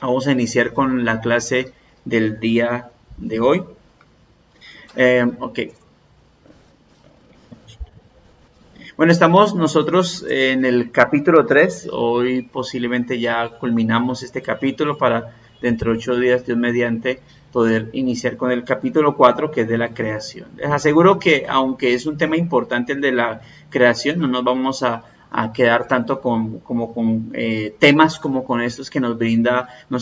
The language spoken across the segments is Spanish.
Vamos a iniciar con la clase del día de hoy. Ok. Bueno, estamos nosotros en el capítulo 3. Hoy posiblemente ya culminamos este capítulo para dentro de 8 días, Dios mediante, poder iniciar con el capítulo 4, que es de la creación. Les aseguro que aunque es un tema importante el de la creación, no nos vamos a quedar tanto con temas como con estos que nos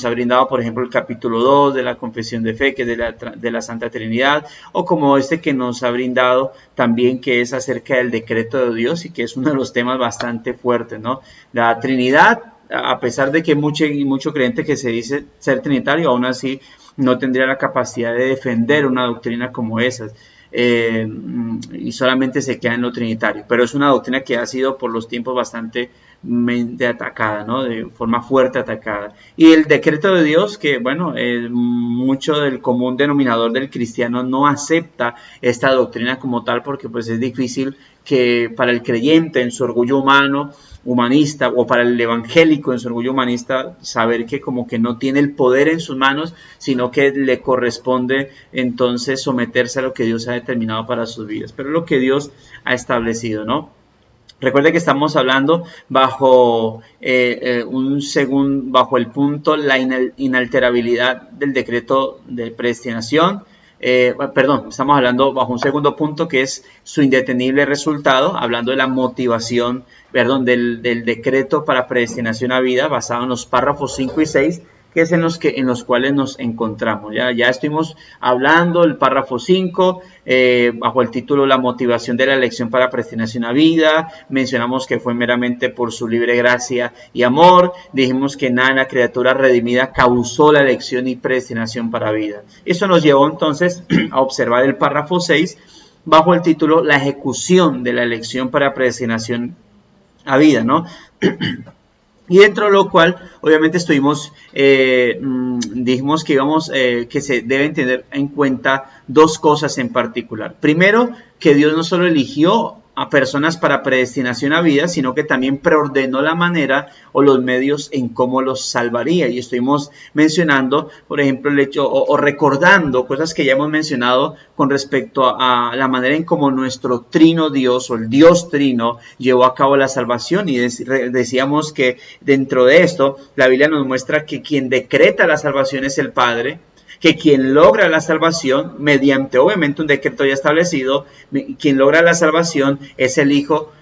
ha brindado, por ejemplo, el capítulo 2 de la confesión de fe, que es de la Santa Trinidad, o como este que nos ha brindado también, que es acerca del decreto de Dios, y que es uno de los temas bastante fuertes, ¿no? La Trinidad, a pesar de que hay mucho creyente que se dice ser trinitario, aún así no tendría la capacidad de defender una doctrina como esa. Y solamente se queda en lo trinitario, pero es una doctrina que ha sido por los tiempos bastante atacada, ¿no? De forma fuerte atacada. Y el decreto de Dios, que bueno, mucho del común denominador del cristiano no acepta esta doctrina como tal, porque pues es difícil que para el creyente en su orgullo humanista, o para el evangélico en su orgullo humanista, saber que como que no tiene el poder en sus manos, sino que le corresponde entonces someterse a lo que Dios ha determinado para sus vidas. Pero es lo que Dios ha establecido, ¿no? Recuerde que estamos hablando bajo bajo el punto la inalterabilidad del decreto de predestinación. Estamos hablando bajo un segundo punto, que es su indetenible resultado, hablando de la motivación, del decreto para predestinación a vida, basado en los párrafos 5 y 6, que es en los cuales nos encontramos. Ya estuvimos hablando el párrafo 5, bajo el título La motivación de la elección para predestinación a vida. Mencionamos que fue meramente por su libre gracia y amor. Dijimos que nada en la criatura redimida causó la elección y predestinación para vida. Eso nos llevó entonces a observar el párrafo 6, bajo el título La ejecución de la elección para predestinación a vida, ¿no? Y dentro de lo cual, obviamente, dijimos que que se deben tener en cuenta dos cosas en particular. Primero, que Dios no solo eligió a personas para predestinación a vida, sino que también preordenó la manera o los medios en cómo los salvaría. Y estuvimos mencionando, por ejemplo, el hecho o recordando cosas que ya hemos mencionado con respecto a la manera en cómo nuestro trino Dios, o el Dios trino, llevó a cabo la salvación. Y decíamos que dentro de esto, la Biblia nos muestra que quien decreta la salvación es el Padre, que quien logra la salvación, mediante obviamente un decreto ya establecido, quien logra la salvación es el Hijo,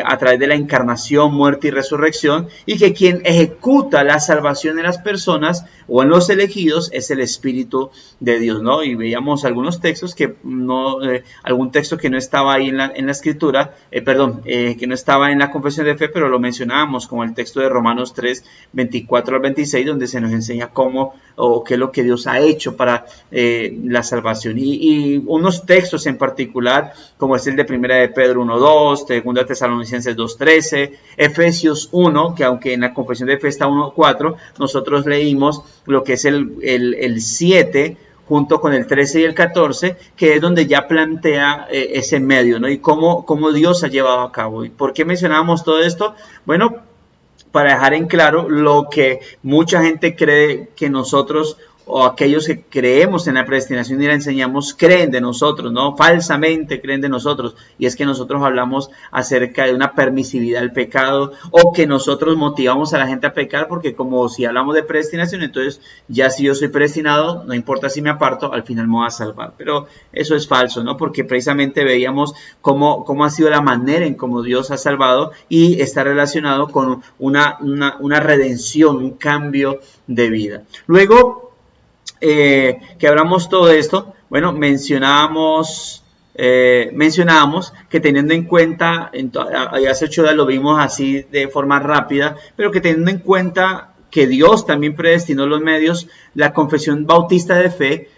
a través de la encarnación, muerte y resurrección, y que quien ejecuta la salvación en las personas o en los elegidos es el Espíritu de Dios, ¿no? Y veíamos algunos textos que algún texto que no estaba ahí en la escritura, que no estaba en la confesión de fe, pero lo mencionábamos, como el texto de Romanos 3, 24 al 26, donde se nos enseña cómo o qué es lo que Dios ha hecho para la salvación. Y unos textos en particular, como es el de Primera de Pedro 1:2, Segunda Tesalonicenses 2:13, Efesios 1, que aunque en la confesión de fe está 1:4, nosotros leímos lo que es el 7, junto con el 13 y el 14, que es donde ya plantea ese medio, ¿no? Y cómo Dios ha llevado a cabo. ¿Y por qué mencionábamos todo esto? Bueno, para dejar en claro lo que mucha gente cree que nosotros, o aquellos que creemos en la predestinación y la enseñamos, creen de nosotros, ¿no? Falsamente creen de nosotros, y es que nosotros hablamos acerca de una permisividad del pecado, o que nosotros motivamos a la gente a pecar, porque como si hablamos de predestinación, entonces ya si yo soy predestinado, no importa si me aparto, al final me voy a salvar. Pero eso es falso, ¿no? Porque precisamente veíamos cómo ha sido la manera en cómo Dios ha salvado, y está relacionado con una redención, un cambio de vida. Luego, que hablamos todo esto, bueno, mencionábamos que teniendo en cuenta, hace 8 días lo vimos así de forma rápida, pero que teniendo en cuenta que Dios también predestinó los medios, la confesión bautista de fe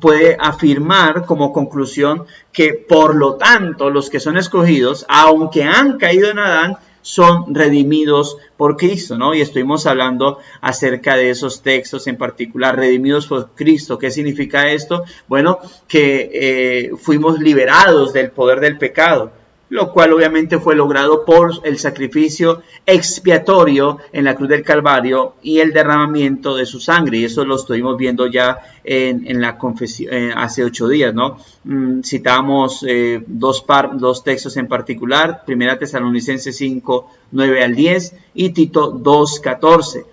puede afirmar como conclusión que por lo tanto los que son escogidos, aunque han caído en Adán, son redimidos por Cristo, ¿no? Y estuvimos hablando acerca de esos textos en particular, redimidos por Cristo. ¿Qué significa esto? Bueno, que fuimos liberados del poder del pecado. lo cual obviamente fue logrado por el sacrificio expiatorio en la cruz del Calvario y el derramamiento de su sangre. Y eso lo estuvimos viendo ya en la confesión hace 8 días, ¿no? Citamos dos textos en particular, 1 Tesalonicenses 5, 9 al 10 y Tito 2, 14.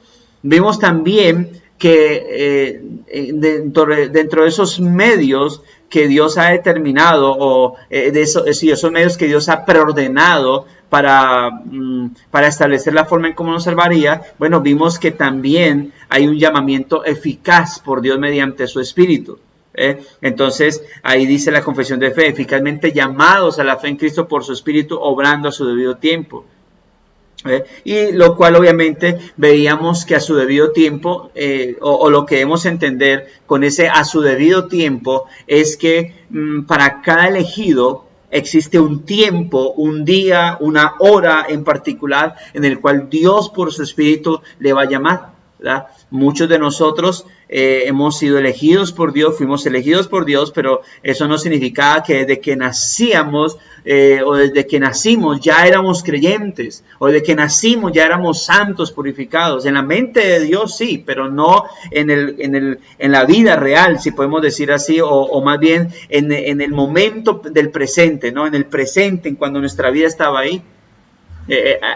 Vimos también que dentro de esos medios que Dios ha determinado, o esos medios que Dios ha preordenado para establecer la forma en cómo nos salvaría, bueno, vimos que también hay un llamamiento eficaz por Dios mediante su Espíritu. Entonces, ahí dice la confesión de fe, eficazmente llamados a la fe en Cristo por su Espíritu, obrando a su debido tiempo. Y lo cual obviamente veíamos que a su debido tiempo, o lo que debemos entender con ese a su debido tiempo, es que para cada elegido existe un tiempo, un día, una hora en particular en el cual Dios por su Espíritu le va a llamar, ¿verdad? Muchos de nosotros hemos sido elegidos por Dios, fuimos elegidos por Dios, pero eso no significaba que desde que nacíamos o desde que nacimos ya éramos creyentes, o desde que nacimos ya éramos santos, purificados. En la mente de Dios sí, pero no en la vida real, si podemos decir así, o más bien en el momento del presente, ¿no? En el presente, en cuando nuestra vida estaba ahí.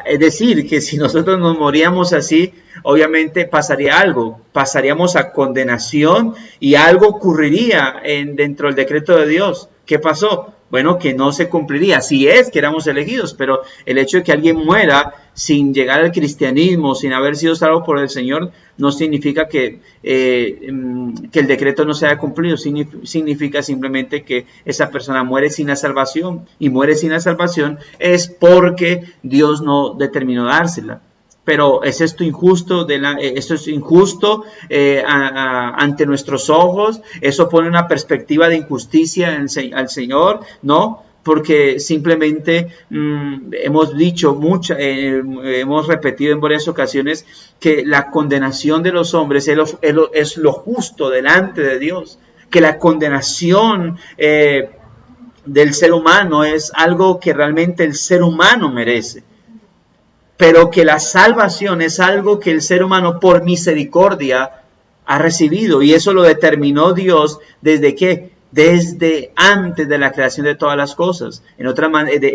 Es decir, que si nosotros nos moríamos así, obviamente pasaría algo, pasaríamos a condenación y algo ocurriría dentro del decreto de Dios. ¿Qué pasó? Bueno, que no se cumpliría, si es que éramos elegidos, pero el hecho de que alguien muera sin llegar al cristianismo, sin haber sido salvo por el Señor, no significa que el decreto no se haya cumplido, significa simplemente que esa persona muere sin la salvación, y muere sin la salvación es porque Dios no determinó dársela. Pero ¿es esto injusto? ¿Esto es injusto ante nuestros ojos? ¿Eso pone una perspectiva de injusticia al Señor? No, porque simplemente hemos dicho hemos repetido en varias ocasiones que la condenación de los hombres es lo justo delante de Dios, que la condenación del ser humano es algo que realmente el ser humano merece. Pero que la salvación es algo que el ser humano por misericordia ha recibido. Y eso lo determinó Dios ¿desde qué? Desde antes de la creación de todas las cosas.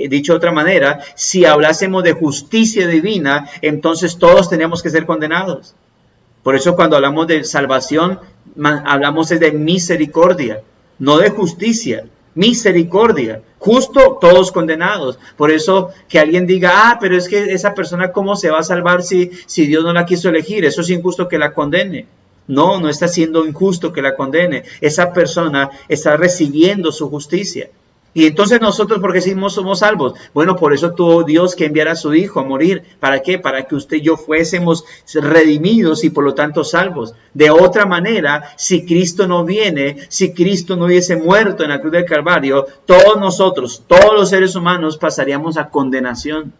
Dicho de otra manera, si hablásemos de justicia divina, entonces todos teníamos que ser condenados. Por eso cuando hablamos de salvación, hablamos de misericordia, no de justicia. Misericordia, justo todos condenados. Por eso que alguien diga, pero es que esa persona ¿cómo se va a salvar si Dios no la quiso elegir? Eso es injusto que la condene. No, no está siendo injusto que la condene. Esa persona está recibiendo su justicia. Y entonces nosotros, ¿por qué somos salvos? Bueno, por eso tuvo Dios que enviar a su Hijo a morir. ¿Para qué? Para que usted y yo fuésemos redimidos y por lo tanto salvos. De otra manera, si Cristo no viene, si Cristo no hubiese muerto en la cruz del Calvario, todos nosotros, todos los seres humanos pasaríamos a condenación.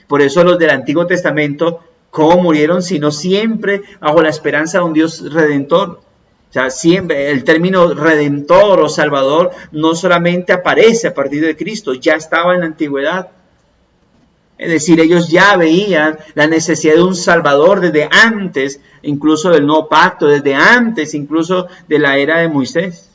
Por eso los del Antiguo Testamento, ¿cómo murieron? Sino siempre bajo la esperanza de un Dios redentor. O sea, siempre el término redentor o salvador no solamente aparece a partir de Cristo, ya estaba en la antigüedad. Es decir, ellos ya veían la necesidad de un salvador desde antes, incluso del nuevo pacto, desde antes, incluso de la era de Moisés.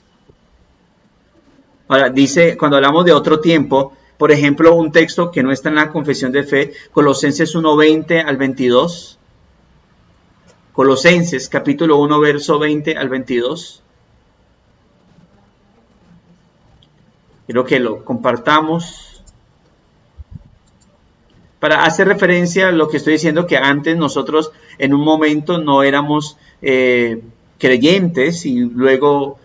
Ahora, dice, cuando hablamos de otro tiempo, por ejemplo, un texto que no está en la confesión de fe, Colosenses 1:20 al 22. Colosenses capítulo 1 verso 20 al 22. Quiero que lo compartamos para hacer referencia a lo que estoy diciendo, que antes nosotros en un momento no éramos creyentes y luego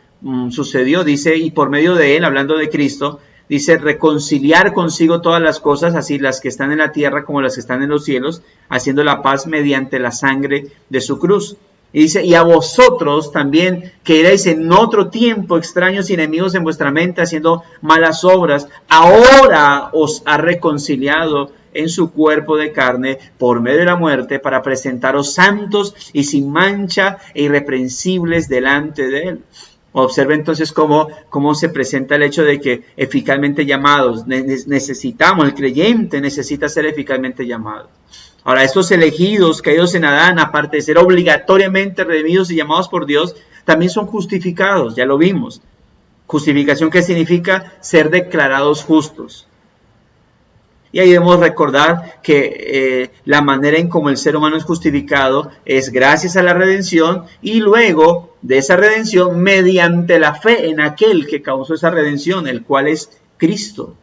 sucedió, dice, y por medio de él, hablando de Cristo, dice, reconciliar consigo todas las cosas, así las que están en la tierra como las que están en los cielos, haciendo la paz mediante la sangre de su cruz. Y dice, y a vosotros también, que erais en otro tiempo extraños y enemigos en vuestra mente, haciendo malas obras, ahora os ha reconciliado en su cuerpo de carne por medio de la muerte, para presentaros santos y sin mancha e irreprensibles delante de él. Observe entonces cómo se presenta el hecho de que eficazmente llamados, necesitamos, el creyente necesita ser eficazmente llamado. Ahora, estos elegidos caídos en Adán, aparte de ser obligatoriamente redimidos y llamados por Dios, también son justificados, ya lo vimos. Justificación, ¿qué significa? Ser declarados justos. Y ahí debemos recordar que la manera en cómo el ser humano es justificado es gracias a la redención y luego de esa redención mediante la fe en aquel que causó esa redención, el cual es Cristo.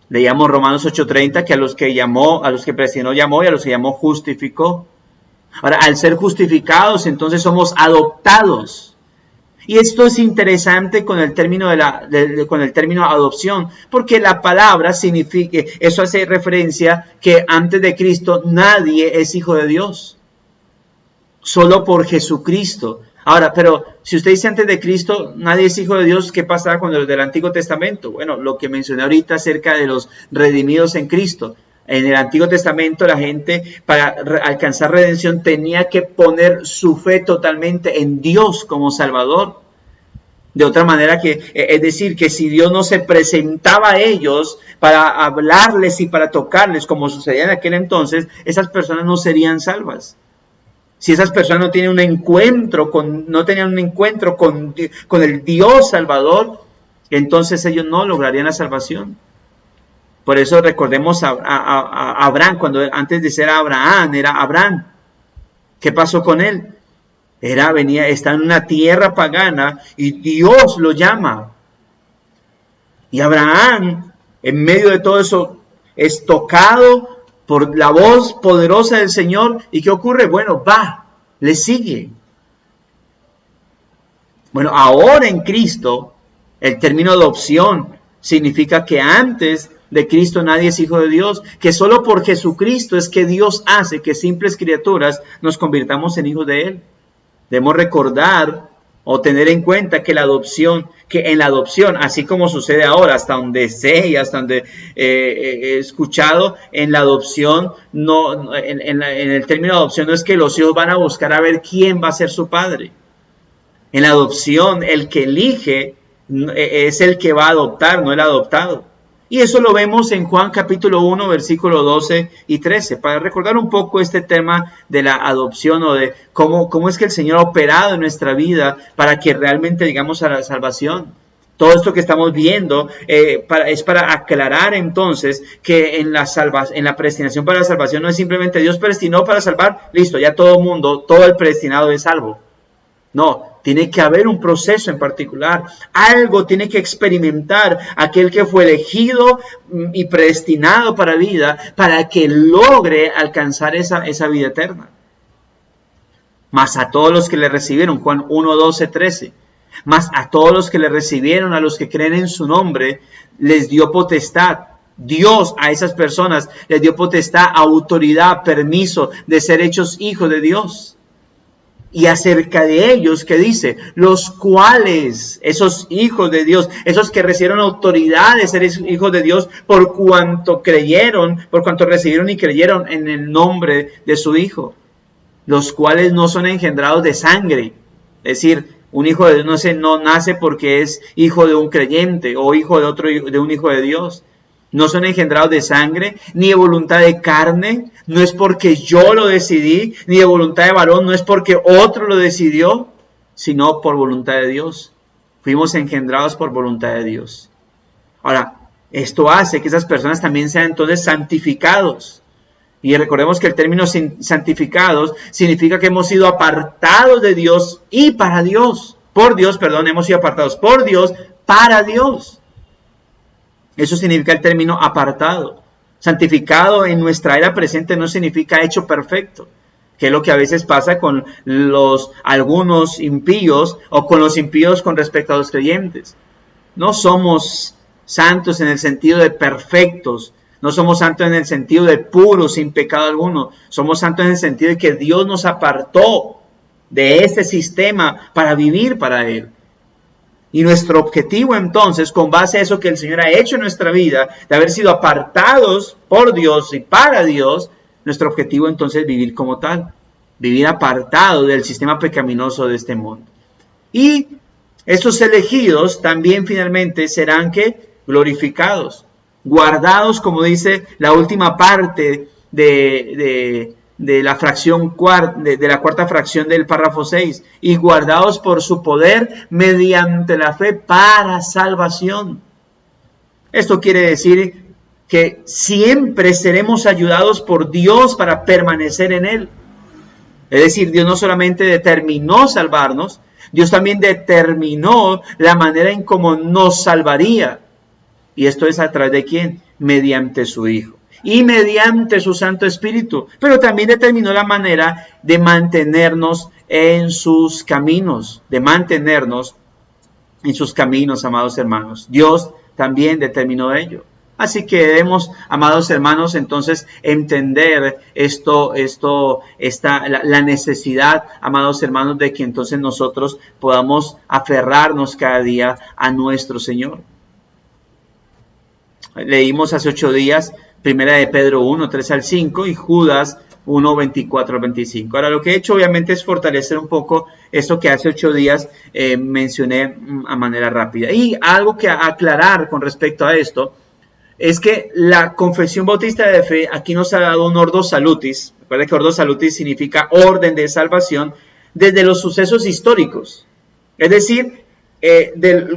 Leíamos Romanos 8:30 que a los que predestinó llamó y a los que llamó justificó. Ahora, al ser justificados, entonces somos adoptados. Y esto es interesante con el término con el término adopción, porque la palabra significa, eso hace referencia que antes de Cristo nadie es hijo de Dios, solo por Jesucristo. Ahora, pero si usted dice antes de Cristo nadie es hijo de Dios, ¿qué pasaba con los del Antiguo Testamento? Bueno, lo que mencioné ahorita acerca de los redimidos en Cristo. En el Antiguo Testamento la gente para alcanzar redención tenía que poner su fe totalmente en Dios como Salvador. De otra manera es decir, que si Dios no se presentaba a ellos para hablarles y para tocarles como sucedía en aquel entonces, esas personas no serían salvas. Si esas personas no tenían un encuentro con el Dios Salvador, entonces ellos no lograrían la salvación. Por eso recordemos a Abraham, cuando antes de ser Abraham, era Abraham. ¿Qué pasó con él? Está en una tierra pagana y Dios lo llama. Y Abraham, en medio de todo eso, es tocado por la voz poderosa del Señor. ¿Y qué ocurre? Bueno, le sigue. Bueno, ahora en Cristo, el término adopción significa que antes de Cristo nadie es hijo de Dios, que solo por Jesucristo es que Dios hace que simples criaturas nos convirtamos en hijos de Él. Debemos recordar o tener en cuenta que en la adopción, así como sucede ahora, hasta donde sé y hasta donde he escuchado, en la adopción, en el término adopción no es que los hijos van a buscar a ver quién va a ser su padre. En la adopción, el que elige es el que va a adoptar, no el adoptado. Y eso lo vemos en Juan capítulo 1, versículos 12 y 13, para recordar un poco este tema de la adopción o de cómo es que el Señor ha operado en nuestra vida para que realmente llegamos a la salvación. Todo esto que estamos viendo es para aclarar entonces que en la predestinación para la salvación no es simplemente Dios predestinó para salvar, listo, ya todo el predestinado es salvo. No, tiene que haber un proceso en particular. Algo tiene que experimentar aquel que fue elegido y predestinado para vida para que logre alcanzar esa vida eterna. Mas a todos los que le recibieron, Juan 1, 12, 13. Mas a todos los que le recibieron, a los que creen en su nombre, les dio potestad. Dios a esas personas les dio potestad, autoridad, permiso de ser hechos hijos de Dios. Y acerca de ellos, ¿qué dice? Los cuales, esos hijos de Dios, esos que recibieron autoridad de ser hijos de Dios por cuanto recibieron y creyeron en el nombre de su Hijo. Los cuales no son engendrados de sangre. Es decir, un hijo de Dios no nace porque es hijo de un creyente o hijo de un hijo de Dios. No son engendrados de sangre, ni de voluntad de carne, no es porque yo lo decidí, ni de voluntad de varón, no es porque otro lo decidió, sino por voluntad de Dios. Fuimos engendrados por voluntad de Dios. Ahora, esto hace que esas personas también sean entonces santificados. Y recordemos que el término santificados significa que hemos sido apartados de Dios y para Dios. Hemos sido apartados por Dios, para Dios. Eso significa el término apartado. Santificado en nuestra era presente no significa hecho perfecto, que es lo que a veces pasa con algunos impíos o con los impíos con respecto a los creyentes. No somos santos en el sentido de perfectos, no somos santos en el sentido de puros, sin pecado alguno. Somos santos en el sentido de que Dios nos apartó de este sistema para vivir para Él. Y nuestro objetivo entonces, con base a eso que el Señor ha hecho en nuestra vida, de haber sido apartados por Dios y para Dios, nuestro objetivo entonces es vivir como tal, vivir apartado del sistema pecaminoso de este mundo. Y estos elegidos también finalmente serán ¿qué? Glorificados, guardados, como dice la última parte de la fracción de la cuarta fracción del párrafo 6, y guardados por su poder mediante la fe para salvación. Esto quiere decir que siempre seremos ayudados por Dios para permanecer en Él. Es decir, Dios no solamente determinó salvarnos, Dios también determinó la manera en cómo nos salvaría. Y esto es a través de ¿quién? Mediante su Hijo. Y mediante su Santo Espíritu. Pero también determinó la manera de mantenernos en sus caminos. De mantenernos en sus caminos, amados hermanos. Dios también determinó ello. Así que debemos, amados hermanos, entonces entender la necesidad, amados hermanos, de que entonces nosotros podamos aferrarnos cada día a nuestro Señor. Leímos hace 8 días, primera de Pedro 1, 3 al 5 y Judas 1, 24 al 25. Ahora, lo que he hecho obviamente es fortalecer un poco esto que hace 8 días mencioné a manera rápida. Y algo que aclarar con respecto a esto es que la Confesión Bautista de Fe aquí nos ha dado un ordo salutis. Recuerda que ordo salutis significa orden de salvación desde los sucesos históricos. Es decir,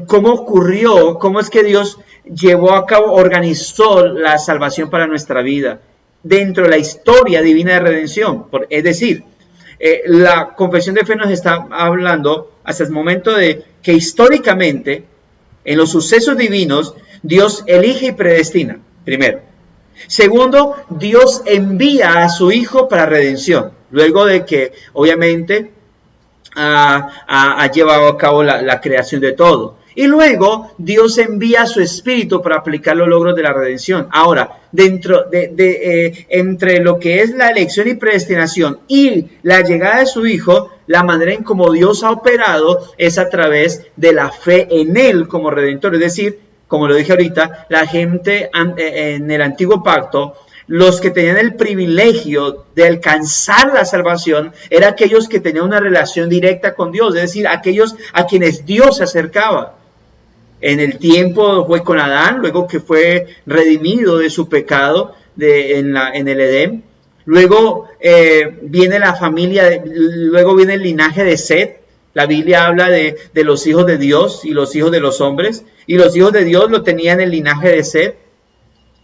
cómo ocurrió, cómo es que Dios llevó a cabo, organizó la salvación para nuestra vida dentro de la historia divina de redención. Es decir, la Confesión de Fe nos está hablando hasta el momento de que históricamente, en los sucesos divinos, Dios elige y predestina, primero. Segundo, Dios envía a su Hijo para redención, luego de que obviamente ha llevado a cabo la creación de todo. Y luego Dios envía a su Espíritu para aplicar los logros de la redención. Ahora, entre lo que es la elección y predestinación y la llegada de su Hijo, la manera en cómo Dios ha operado es a través de la fe en Él como Redentor. Es decir, como lo dije ahorita, la gente en el antiguo pacto, los que tenían el privilegio de alcanzar la salvación, eran aquellos que tenían una relación directa con Dios, es decir, aquellos a quienes Dios se acercaba. En el tiempo fue con Adán, luego que fue redimido de su pecado en el Edén. Luego viene la familia, luego viene el linaje de Set. La Biblia habla de los hijos de Dios y los hijos de los hombres. Y los hijos de Dios lo tenían en el linaje de Set.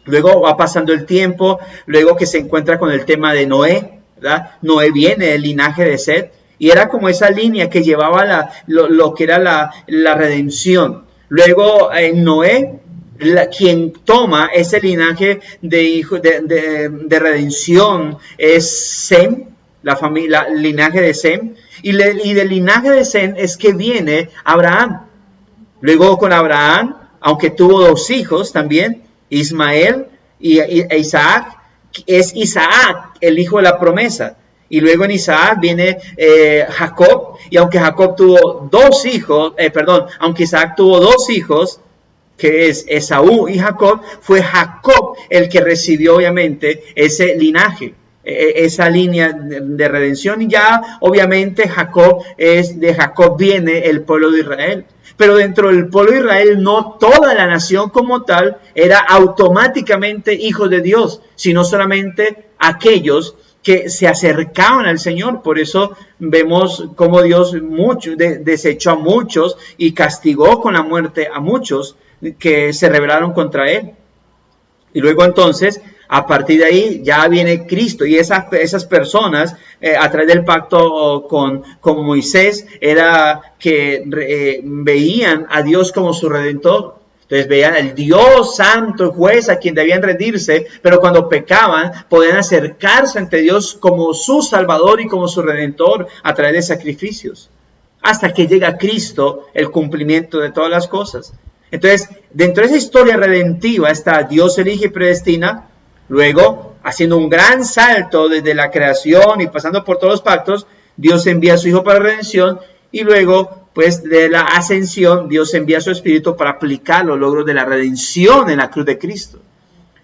Luego va pasando el tiempo, luego que se encuentra con el tema de Noé, ¿verdad? Noé viene del linaje de Set. Y era como esa línea que llevaba lo que era la redención. Luego en Noé, quien toma ese linaje de redención es Sem, el linaje de Sem. Y del linaje de Sem es que viene Abraham. Luego con Abraham, aunque tuvo 2 hijos también, Ismael e Isaac, es Isaac el hijo de la promesa. Y luego en Isaac viene Jacob, y aunque Jacob tuvo 2 hijos, aunque Isaac tuvo 2 hijos, que es Esaú y Jacob, fue Jacob el que recibió obviamente ese linaje, esa línea de redención. Y ya obviamente de Jacob viene el pueblo de Israel. Pero dentro del pueblo de Israel no toda la nación como tal era automáticamente hijos de Dios, sino solamente aquellos que se acercaban al Señor. Por eso vemos cómo Dios desechó a muchos y castigó con la muerte a muchos que se rebelaron contra Él. Y luego entonces, a partir de ahí, ya viene Cristo. Y esas personas, a través del pacto con Moisés, era que veían a Dios como su Redentor. Entonces veían al Dios santo, juez, a quien debían rendirse, pero cuando pecaban podían acercarse ante Dios como su Salvador y como su Redentor a través de sacrificios. Hasta que llega Cristo, el cumplimiento de todas las cosas. Entonces, dentro de esa historia redentiva está Dios elige y predestina, luego, haciendo un gran salto desde la creación y pasando por todos los pactos, Dios envía a su Hijo para redención, y luego, pues, de la ascensión, Dios envía a su Espíritu para aplicar los logros de la redención en la cruz de Cristo.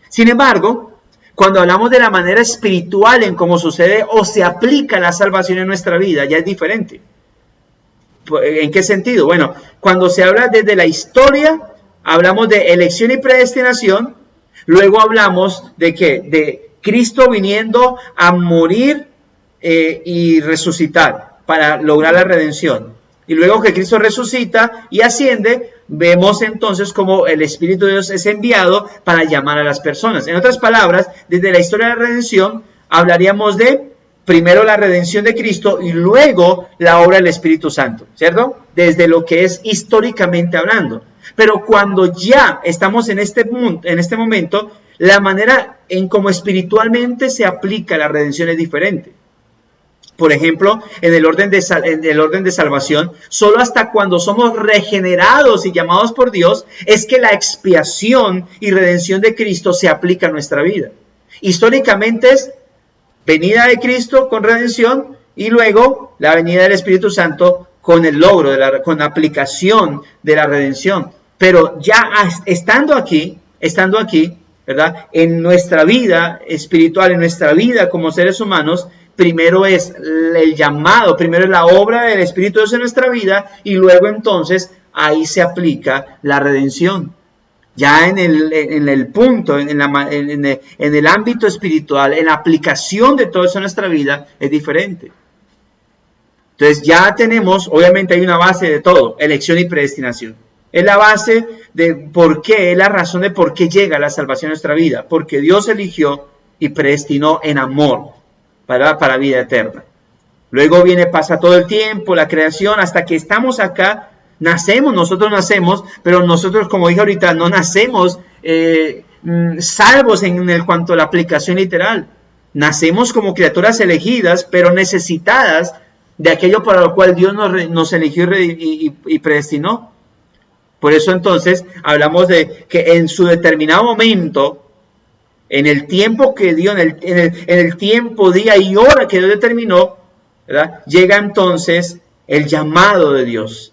Sin embargo, cuando hablamos de la manera espiritual en cómo sucede o se aplica la salvación en nuestra vida, ya es diferente. ¿En qué sentido? Bueno, cuando se habla desde la historia, hablamos de elección y predestinación, luego hablamos de ¿qué? De Cristo viniendo a morir y resucitar para lograr la redención. Y luego que Cristo resucita y asciende, vemos entonces cómo el Espíritu de Dios es enviado para llamar a las personas. En otras palabras, desde la historia de la redención, hablaríamos de primero la redención de Cristo y luego la obra del Espíritu Santo, ¿cierto? Desde lo que es históricamente hablando. Pero cuando ya estamos en este momento, la manera en cómo espiritualmente se aplica la redención es diferente. Por ejemplo, en el orden de salvación, solo hasta cuando somos regenerados y llamados por Dios es que la expiación y redención de Cristo se aplica a nuestra vida. Históricamente es venida de Cristo con redención y luego la venida del Espíritu Santo con el logro, con la aplicación de la redención. Pero ya estando aquí, ¿verdad? En nuestra vida espiritual, en nuestra vida como seres humanos, primero es el llamado, primero es la obra del Espíritu de Dios en nuestra vida y luego entonces ahí se aplica la redención. Ya en el punto, en el ámbito espiritual, en la aplicación de todo eso en nuestra vida es diferente. Entonces ya tenemos, obviamente hay una base de todo, elección y predestinación. Es la base de por qué, es la razón de por qué llega la salvación a nuestra vida. Porque Dios eligió y predestinó en amor para vida eterna. Luego pasa todo el tiempo, la creación, hasta que estamos acá, nosotros nacemos, pero nosotros, como dije ahorita, no nacemos salvos en cuanto a la aplicación literal. Nacemos como criaturas elegidas, pero necesitadas de aquello para lo cual Dios nos eligió y predestinó. Por eso entonces hablamos de que en su determinado momento, en el tiempo que dio, en el tiempo, día y hora que Dios determinó, ¿verdad? Llega entonces el llamado de Dios.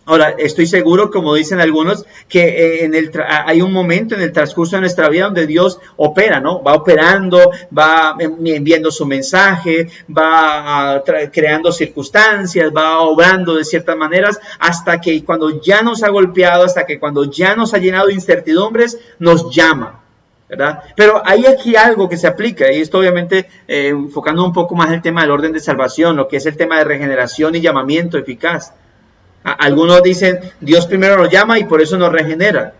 Ahora, estoy seguro, como dicen algunos, que hay un momento en el transcurso de nuestra vida donde Dios opera, ¿no? Va operando, va enviando su mensaje, va creando circunstancias, va obrando de ciertas maneras, hasta que cuando ya nos ha golpeado, hasta que cuando ya nos ha llenado de incertidumbres, nos llama, ¿verdad? Pero hay aquí algo que se aplica, y esto obviamente enfocando un poco más el tema del orden de salvación, lo que es el tema de regeneración y llamamiento eficaz. Algunos dicen, Dios primero nos llama y por eso nos regenera.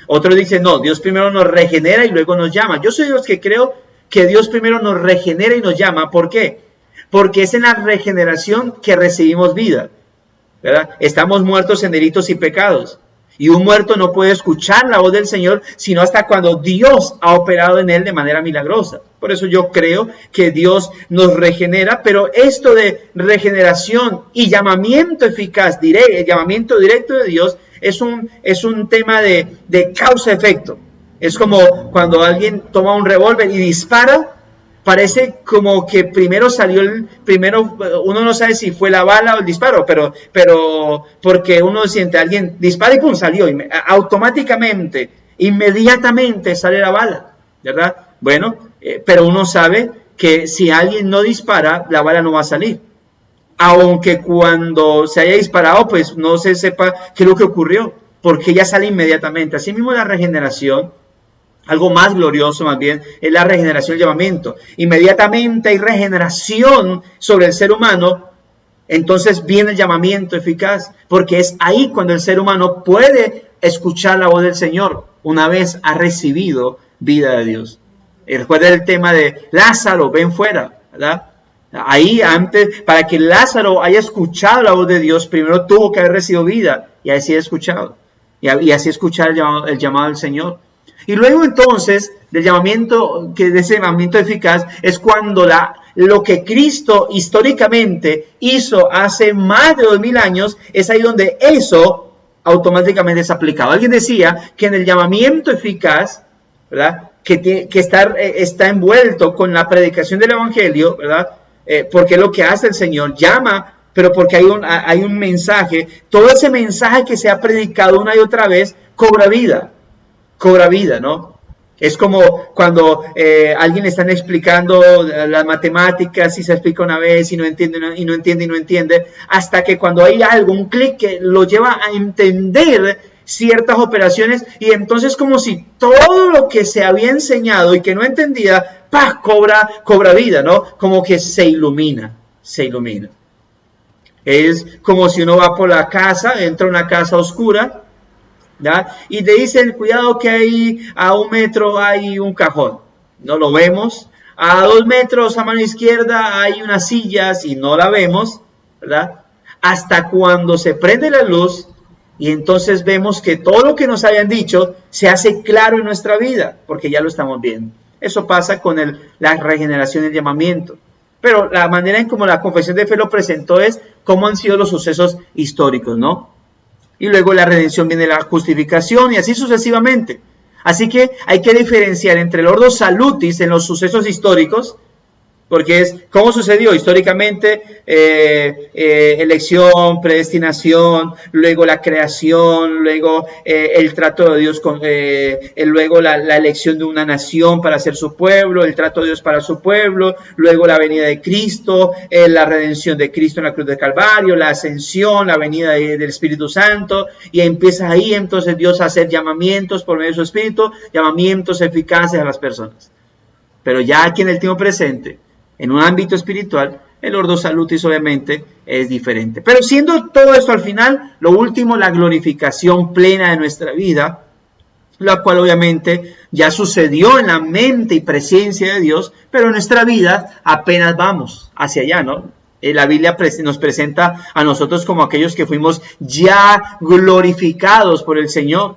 Otros dicen, no, Dios primero nos regenera y luego nos llama. Yo soy de los que creo que Dios primero nos regenera y nos llama. ¿Por qué? Porque es en la regeneración que recibimos vida, ¿verdad? Estamos muertos en delitos y pecados. Y un muerto no puede escuchar la voz del Señor sino hasta cuando Dios ha operado en él de manera milagrosa. Por eso yo creo que Dios nos regenera, pero esto de regeneración y llamamiento eficaz, el llamamiento directo de Dios, es un tema de causa-efecto. Es como cuando alguien toma un revólver y dispara, parece como que primero uno no sabe si fue la bala o el disparo, pero porque uno siente a alguien dispara y pum, salió, automáticamente, inmediatamente sale la bala, ¿verdad? Bueno, pero uno sabe que si alguien no dispara, la bala no va a salir. Aunque cuando se haya disparado, pues no se sepa qué es lo que ocurrió, porque ya sale inmediatamente. Así mismo la regeneración, algo más glorioso más bien, es la regeneración y el llamamiento. Inmediatamente hay regeneración sobre el ser humano, entonces viene el llamamiento eficaz, porque es ahí cuando el ser humano puede escuchar la voz del Señor, una vez ha recibido vida de Dios. Y recuerden el tema de Lázaro, ven fuera, ¿verdad? Ahí antes, para que Lázaro haya escuchado la voz de Dios, primero tuvo que haber recibido vida, y así ha escuchado, y así escuchar el llamado del Señor. Y luego entonces, de ese llamamiento eficaz, es cuando lo que Cristo históricamente hizo hace más de 2000 años, es ahí donde eso automáticamente es aplicado. Alguien decía que en el llamamiento eficaz, ¿verdad? Que está envuelto con la predicación del Evangelio, ¿verdad? Porque es lo que hace el Señor, llama, pero porque hay un mensaje, todo ese mensaje que se ha predicado una y otra vez, cobra vida, ¿no? Es como cuando alguien le están explicando las matemáticas y se explica una vez y no entiende, hasta que cuando hay algo, un clic que lo lleva a entender ciertas operaciones, y entonces como si todo lo que se había enseñado y que no entendía, ¡pah!, cobra vida, ¿no? Como que se ilumina. Es como si uno va por la casa, entra a una casa oscura, ¿ya? Y te dicen, cuidado que ahí a 1 metro hay un cajón, no lo vemos. A 2 metros a mano izquierda hay unas sillas y no la vemos, ¿verdad? Hasta cuando se prende la luz y entonces vemos que todo lo que nos habían dicho se hace claro en nuestra vida, porque ya lo estamos viendo. Eso pasa con la regeneración y el llamamiento. Pero la manera en cómo la confesión de fe lo presentó es cómo han sido los sucesos históricos, ¿no? Y luego la redención viene la justificación y así sucesivamente. Así que hay que diferenciar entre el ordo salutis en los sucesos históricos, porque es cómo sucedió históricamente, elección, predestinación, luego la creación, luego el trato de Dios, luego la elección de una nación para ser su pueblo, el trato de Dios para su pueblo, luego la venida de Cristo, la redención de Cristo en la cruz de Calvario, la ascensión, la venida del Espíritu Santo, y empieza ahí entonces Dios a hacer llamamientos por medio de su Espíritu, llamamientos eficaces a las personas. Pero ya aquí en el tiempo presente, en un ámbito espiritual, el ordo salutis obviamente es diferente. Pero siendo todo esto al final, lo último, la glorificación plena de nuestra vida, la cual obviamente ya sucedió en la mente y presencia de Dios, pero en nuestra vida apenas vamos hacia allá, ¿no? La Biblia nos presenta a nosotros como aquellos que fuimos ya glorificados por el Señor,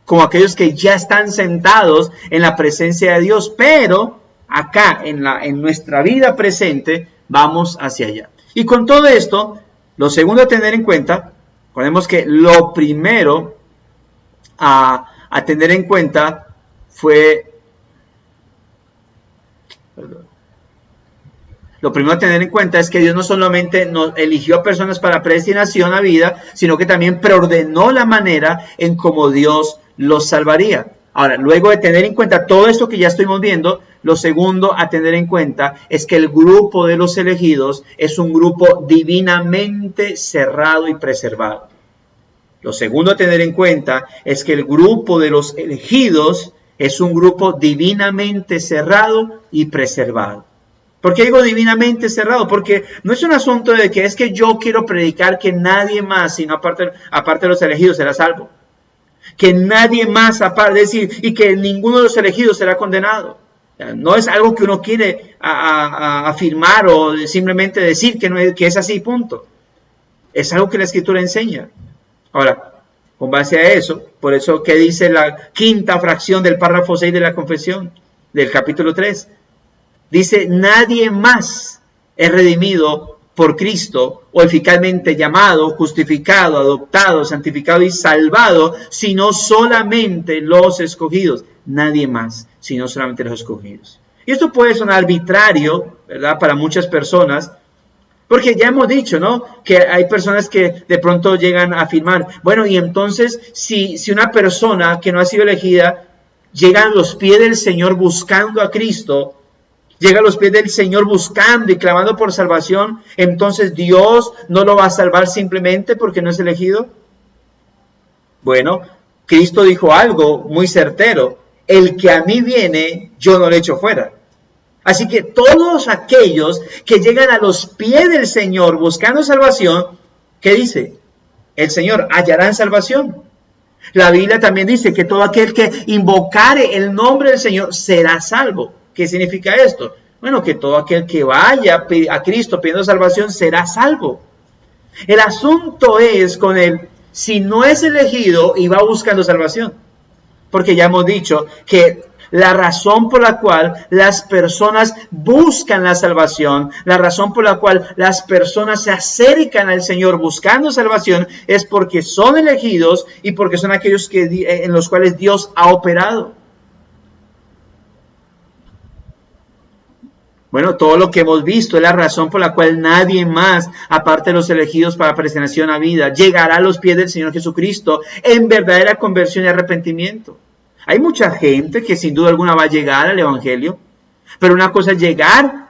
como aquellos que ya están sentados en la presencia de Dios, pero acá, en nuestra vida presente, vamos hacia allá. Y con todo esto, lo segundo a tener en cuenta, recordemos que lo primero a tener en cuenta fue... Lo primero a tener en cuenta es que Dios no solamente nos eligió a personas para predestinación a vida, sino que también preordenó la manera en cómo Dios los salvaría. Ahora, luego de tener en cuenta todo esto que ya estuvimos viendo, lo segundo a tener en cuenta es que el grupo de los elegidos es un grupo divinamente cerrado y preservado. Lo segundo a tener en cuenta es que el grupo de los elegidos es un grupo divinamente cerrado y preservado. ¿Por qué digo divinamente cerrado? Porque no es un asunto de que es que yo quiero predicar que nadie más, sino aparte de los elegidos, será salvo. Que nadie más, aparte, es decir, y que ninguno de los elegidos será condenado. No es algo que uno quiere afirmar o simplemente decir que es así, punto. Es algo que la Escritura enseña. Ahora, con base a eso, por eso que dice la quinta fracción del párrafo 6 de la confesión, del capítulo 3, dice, nadie más es redimido por Cristo, o eficazmente llamado, justificado, adoptado, santificado y salvado, sino solamente los escogidos. Nadie más, sino solamente los escogidos. Y esto puede sonar arbitrario, ¿verdad?, para muchas personas, porque ya hemos dicho, ¿no?, que hay personas que de pronto llegan a afirmar, bueno, y entonces, si una persona que no ha sido elegida llega a los pies del Señor buscando a Cristo, llega a los pies del Señor buscando y clamando por salvación, entonces Dios no lo va a salvar simplemente porque no es elegido. Bueno, Cristo dijo algo muy certero, el que a mí viene, yo no le echo fuera. Así que todos aquellos que llegan a los pies del Señor buscando salvación, ¿qué dice? El Señor hallarán salvación. La Biblia también dice que todo aquel que invocare el nombre del Señor será salvo. ¿Qué significa esto? Bueno, que todo aquel que vaya a Cristo pidiendo salvación será salvo. El asunto es con él, si no es elegido y va buscando salvación. Porque ya hemos dicho que la razón por la cual las personas buscan la salvación, la razón por la cual las personas se acercan al Señor buscando salvación, es porque son elegidos y porque son aquellos en los cuales Dios ha operado. Bueno, todo lo que hemos visto es la razón por la cual nadie más, aparte de los elegidos para predestinación a vida, llegará a los pies del Señor Jesucristo en verdadera conversión y arrepentimiento. Hay mucha gente que sin duda alguna va a llegar al Evangelio, pero una cosa es llegar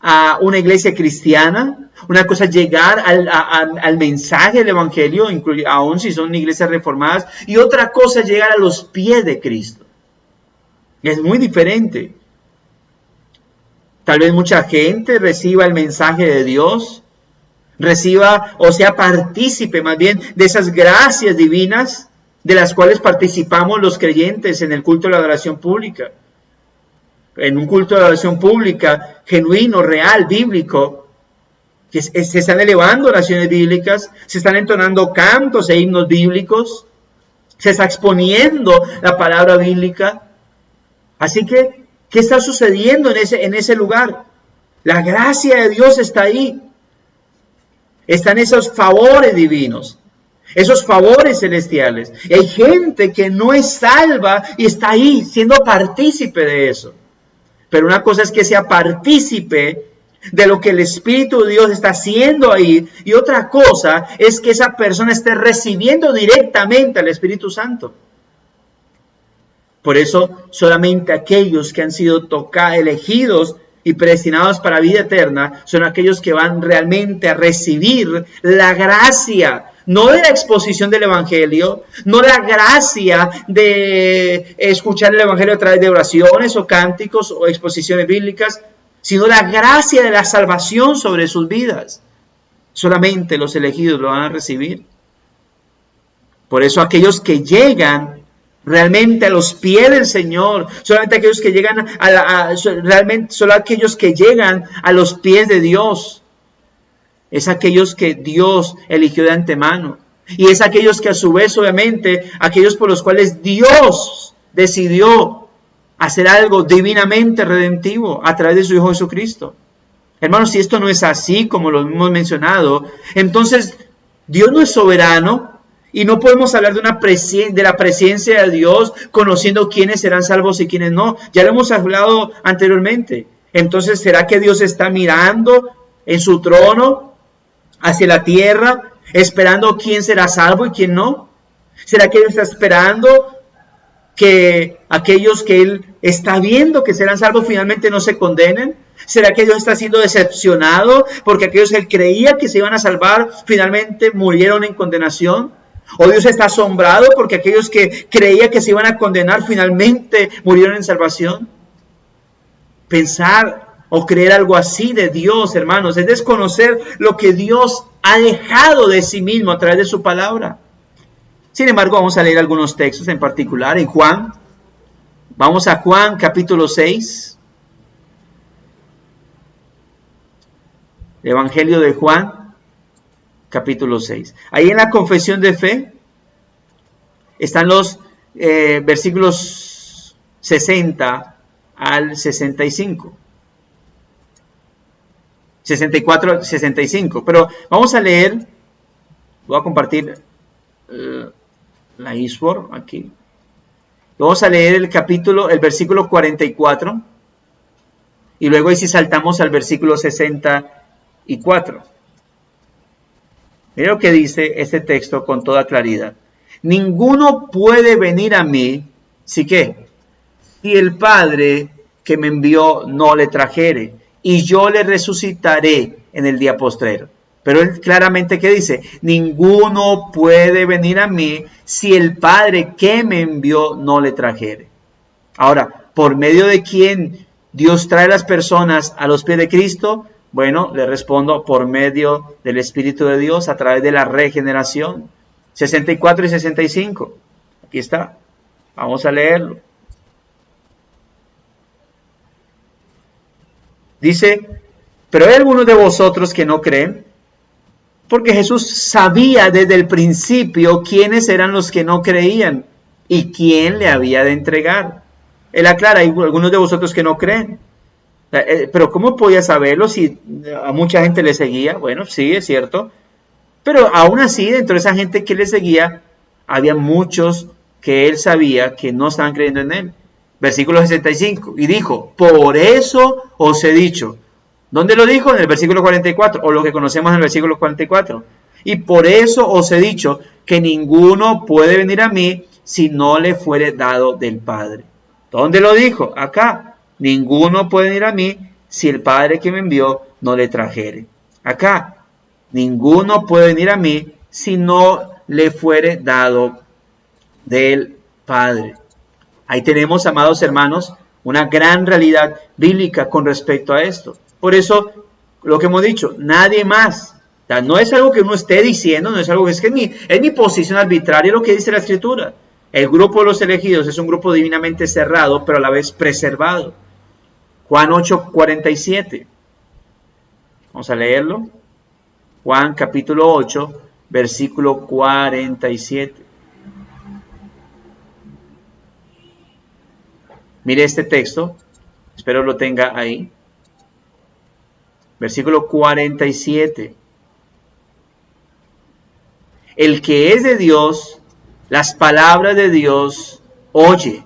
a una iglesia cristiana, una cosa es llegar al mensaje del Evangelio, aun si son iglesias reformadas, y otra cosa es llegar a los pies de Cristo. Es muy diferente. Tal vez mucha gente reciba el mensaje de Dios, reciba o sea partícipe más bien de esas gracias divinas de las cuales participamos los creyentes en el culto de la adoración pública. En un culto de adoración pública genuino, real, bíblico, que se están elevando oraciones bíblicas, se están entonando cantos e himnos bíblicos, se está exponiendo la palabra bíblica. Así que, ¿qué está sucediendo en ese lugar? La gracia de Dios está ahí. Están esos favores divinos, esos favores celestiales. Y hay gente que no es salva y está ahí siendo partícipe de eso. Pero una cosa es que sea partícipe de lo que el Espíritu de Dios está haciendo ahí. Y otra cosa es que esa persona esté recibiendo directamente al Espíritu Santo. Por eso solamente aquellos que han sido elegidos y predestinados para vida eterna son aquellos que van realmente a recibir la gracia, no de la exposición del Evangelio, no la gracia de escuchar el Evangelio a través de oraciones o cánticos o exposiciones bíblicas, sino la gracia de la salvación sobre sus vidas. Solamente los elegidos lo van a recibir. Por eso aquellos que llegan realmente a los pies del Señor, solamente aquellos que llegan realmente solo aquellos que llegan a los pies de Dios, es aquellos que Dios eligió de antemano, y es aquellos que a su vez obviamente, aquellos por los cuales Dios decidió hacer algo divinamente redentivo a través de su Hijo Jesucristo. Hermanos, si esto no es así como lo hemos mencionado, entonces Dios no es soberano. Y no podemos hablar de la presencia de Dios conociendo quiénes serán salvos y quiénes no. Ya lo hemos hablado anteriormente. Entonces, ¿será que Dios está mirando en su trono hacia la tierra, esperando quién será salvo y quién no? ¿Será que Él está esperando que aquellos que Él está viendo que serán salvos finalmente no se condenen? ¿Será que Dios está siendo decepcionado porque aquellos que Él creía que se iban a salvar finalmente murieron en condenación? ¿O Dios está asombrado porque aquellos que creía que se iban a condenar finalmente murieron en salvación? Pensar o creer algo así de Dios, hermanos, es desconocer lo que Dios ha dejado de sí mismo a través de su palabra. Sin embargo, vamos a leer algunos textos en particular en Juan. Vamos a Juan capítulo 6. Evangelio de Juan capítulo 6. Ahí en la confesión de fe están los versículos 60 al 65. 64 al 65. Pero vamos a leer, voy a compartir la eSword aquí. Vamos a leer el versículo 44. Y luego ahí sí saltamos al versículo 64. Mira lo que dice este texto con toda claridad. Ninguno puede venir a mí, ¿sí qué? Si el Padre que me envió no le trajere, y yo le resucitaré en el día postrero. Pero él claramente ¿qué dice? Ninguno puede venir a mí si el Padre que me envió no le trajere. Ahora, ¿por medio de quién Dios trae a las personas a los pies de Cristo? Bueno, le respondo por medio del Espíritu de Dios a través de la regeneración. 64 y 65. Aquí está. Vamos a leerlo. Dice, pero hay algunos de vosotros que no creen, porque Jesús sabía desde el principio quiénes eran los que no creían y quién le había de entregar. Él aclara, hay algunos de vosotros que no creen. Pero ¿cómo podía saberlo si a mucha gente le seguía? Bueno, sí, es cierto. Pero aún así, dentro de esa gente que le seguía, había muchos que él sabía que no estaban creyendo en él. Versículo 65. Y dijo, por eso os he dicho. ¿Dónde lo dijo? En el versículo 44, o lo que conocemos en el versículo 44. Y por eso os he dicho que ninguno puede venir a mí si no le fuere dado del Padre. ¿Dónde lo dijo? Acá. Ninguno puede venir a mí si el Padre que me envió no le trajere. Acá. Ninguno puede venir a mí si no le fuere dado del Padre. Ahí tenemos, amados hermanos, una gran realidad bíblica con respecto a esto. Por eso, lo que hemos dicho, nadie más. O sea, no es algo que uno esté diciendo, no es algo que es mi posición arbitraria, lo que dice la Escritura. El grupo de los elegidos es un grupo divinamente cerrado, pero a la vez preservado. Juan 8:47. Vamos a leerlo. Juan capítulo 8, versículo 47. Mire este texto, espero lo tenga ahí. Versículo 47. El que es de Dios, las palabras de Dios oye.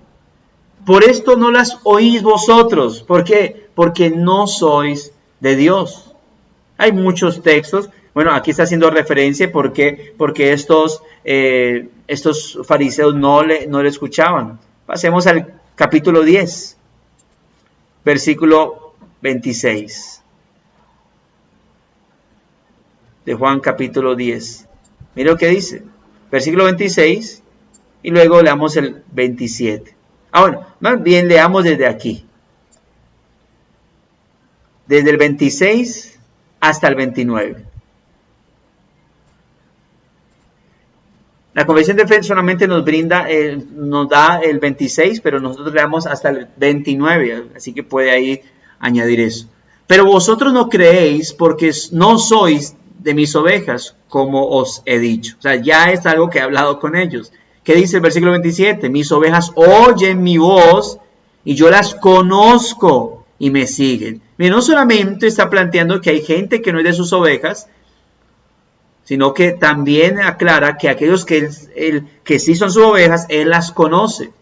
Por esto no las oís vosotros. ¿Por qué? Porque no sois de Dios. Hay muchos textos. Bueno, aquí está haciendo referencia porque estos fariseos no le escuchaban. Pasemos al capítulo 10, versículo 26. De Juan capítulo 10. Mira lo que dice. Versículo 26 y luego leamos el 27. Bueno, más bien leamos desde aquí. Desde el 26 hasta el 29. La Confesión de Fe solamente nos da el 26, pero nosotros leamos hasta el 29, así que puede ahí añadir eso. Pero vosotros no creéis porque no sois de mis ovejas, como os he dicho. O sea, ya es algo que he hablado con ellos. ¿Qué dice el versículo 27? Mis ovejas oyen mi voz y yo las conozco y me siguen. Mira, no solamente está planteando que hay gente que no es de sus ovejas, sino que también aclara que aquellos que sí son sus ovejas, Él las conoce.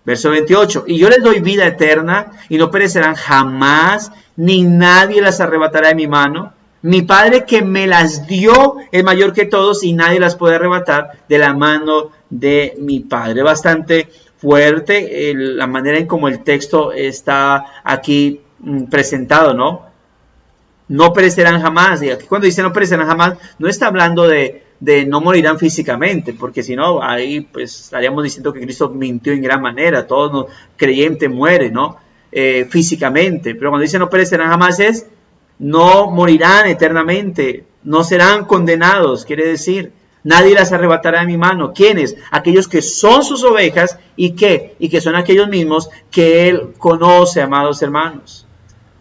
Verso 28, y yo les doy vida eterna, y no perecerán jamás, ni nadie las arrebatará de mi mano. Mi Padre que me las dio es mayor que todos, y nadie las puede arrebatar de la mano de mi Padre. Bastante fuerte la manera en cómo el texto está aquí presentado, ¿no? No perecerán jamás. Y aquí cuando dice no perecerán jamás, no está hablando de no morirán físicamente, porque si no, ahí pues estaríamos diciendo que Cristo mintió en gran manera. Todo creyente muere, ¿no? Físicamente. Pero cuando dice no perecerán jamás es no morirán eternamente, no serán condenados, quiere decir, nadie las arrebatará de mi mano. ¿Quiénes? Aquellos que son sus ovejas y que son aquellos mismos que Él conoce, amados hermanos.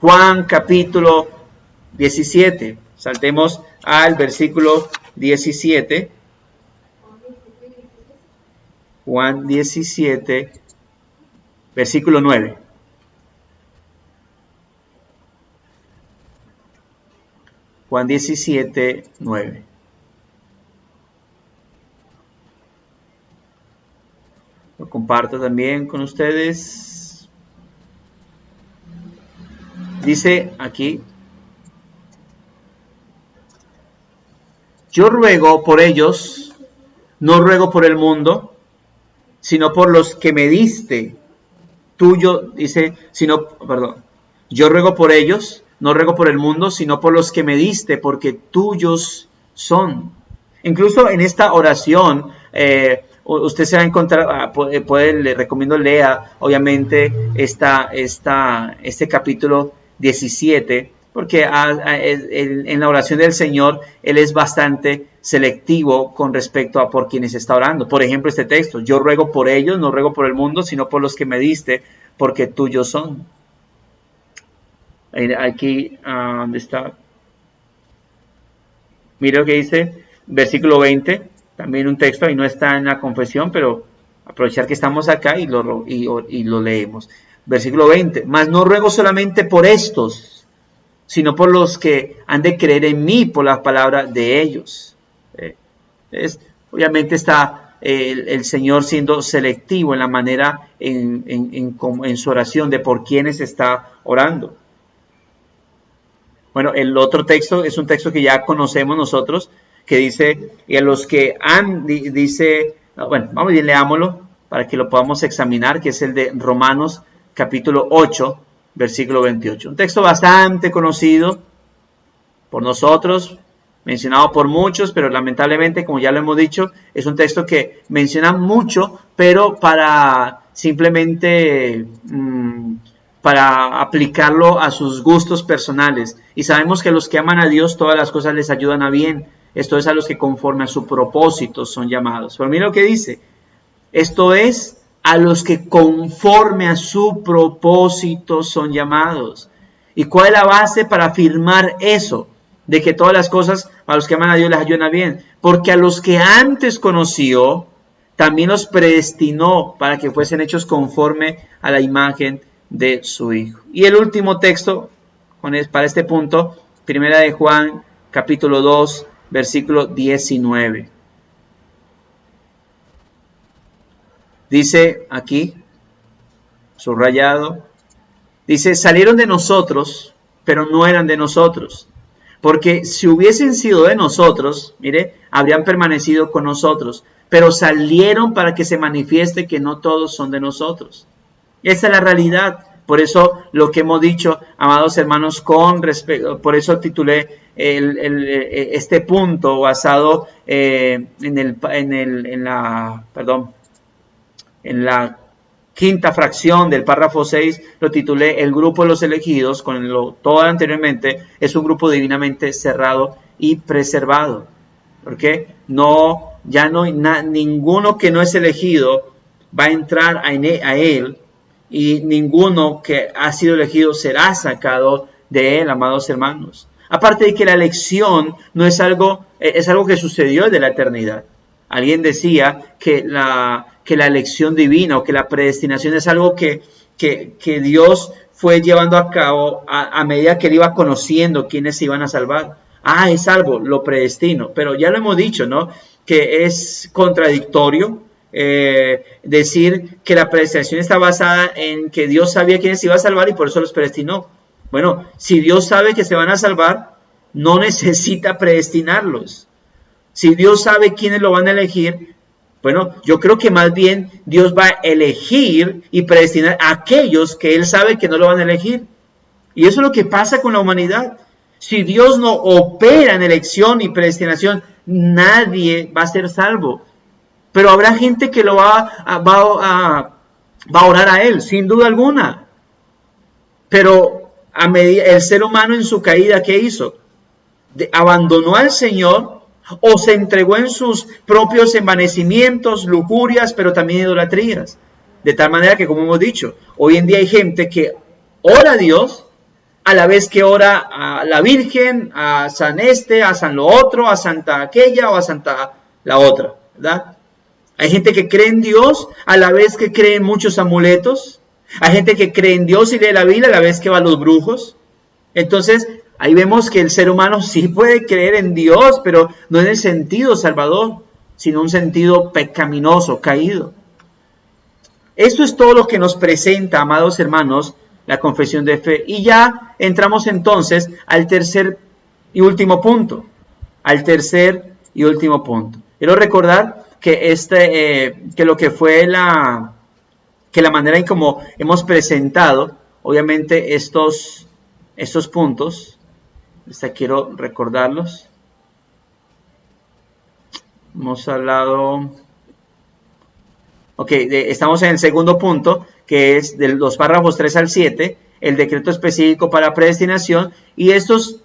Juan capítulo 17. Saltemos al versículo 17. Juan 17, versículo 9. Juan 17, 9. Lo comparto también con ustedes. Dice aquí: yo ruego por ellos, no ruego por el mundo, sino por los que me diste. Yo ruego por ellos, no ruego por el mundo, sino por los que me diste, porque tuyos son. Incluso en esta oración, usted se va a encontrar, le recomiendo lea, obviamente, este capítulo 17, porque en la oración del Señor, Él es bastante selectivo con respecto a por quienes está orando. Por ejemplo, este texto: yo ruego por ellos, no ruego por el mundo, sino por los que me diste, porque tuyos son. Aquí, ¿dónde está? Mira lo que dice, versículo 20, también un texto, ahí no está en la confesión, pero aprovechar que estamos acá y lo leemos. Versículo 20, mas no ruego solamente por estos, sino por los que han de creer en mí por la palabra de ellos. Obviamente está el Señor siendo selectivo en la manera, en su oración de por quienes está orando. Bueno, el otro texto es un texto que ya conocemos nosotros, que dice, y a los que han, bueno, vamos bien, leámoslo. para que lo podamos examinar, que es el de Romanos capítulo 8, versículo 28. Un texto bastante conocido por nosotros, mencionado por muchos, pero lamentablemente, como ya lo hemos dicho, es un texto que menciona mucho, pero para simplemente para aplicarlo a sus gustos personales. Y sabemos que a los que aman a Dios, todas las cosas les ayudan a bien. Esto es a los que conforme a su propósito son llamados. Pero mira lo que dice. Esto es a los que conforme a su propósito son llamados. ¿Y cuál es la base para afirmar eso? De que todas las cosas a los que aman a Dios les ayudan a bien. Porque a los que antes conoció, también los predestinó para que fuesen hechos conforme a la imagen de su Hijo. Y el último texto para este punto, primera de Juan, capítulo 2, versículo 19. Dice aquí, subrayado, dice, salieron de nosotros, pero no eran de nosotros. Porque si hubiesen sido de nosotros, mire, habrían permanecido con nosotros. Pero salieron para que se manifieste que no todos son de nosotros. Esa es la realidad. Por eso lo que hemos dicho, amados hermanos, con respecto, por eso titulé este punto basado en la quinta fracción del párrafo 6, lo titulé El grupo de los elegidos, con todo anteriormente, es un grupo divinamente cerrado y preservado. Porque ninguno que no es elegido va a entrar a él, y ninguno que ha sido elegido será sacado de él, amados hermanos. Aparte de que la elección no es algo que sucedió desde la eternidad. Alguien decía que la elección divina o que la predestinación es algo que Dios fue llevando a cabo a medida que él iba conociendo quiénes se iban a salvar. Es algo, lo predestino. Pero ya lo hemos dicho, ¿no? Que es contradictorio decir que la predestinación está basada en que Dios sabía quiénes se iba a salvar y por eso los predestinó. Bueno, si Dios sabe que se van a salvar, no necesita predestinarlos. Si Dios sabe quiénes lo van a elegir, bueno, yo creo que más bien Dios va a elegir y predestinar a aquellos que Él sabe que no lo van a elegir. Y eso es lo que pasa con la humanidad. Si Dios no opera en elección y predestinación, nadie va a ser salvo. Pero habrá gente que lo va a orar a Él, sin duda alguna. Pero el ser humano en su caída, ¿qué hizo? Abandonó al Señor o se entregó en sus propios envanecimientos, lujurias, pero también idolatrías. De tal manera que, como hemos dicho, hoy en día hay gente que ora a Dios a la vez que ora a la Virgen, a San a San lo otro, a Santa aquella o a Santa la otra, ¿verdad? Hay gente que cree en Dios a la vez que cree en muchos amuletos. Hay gente que cree en Dios y lee la Biblia a la vez que va a los brujos. Entonces, ahí vemos que el ser humano sí puede creer en Dios, pero no en el sentido salvador, sino en un sentido pecaminoso, caído. Esto es todo lo que nos presenta, amados hermanos, la confesión de fe. Y ya entramos entonces al tercer y último punto. Quiero recordar que lo que fue la manera en como hemos presentado, obviamente, estos puntos, quiero recordarlos. Hemos hablado, estamos en el segundo punto, que es de los párrafos 3 al 7, el decreto específico para predestinación, y estos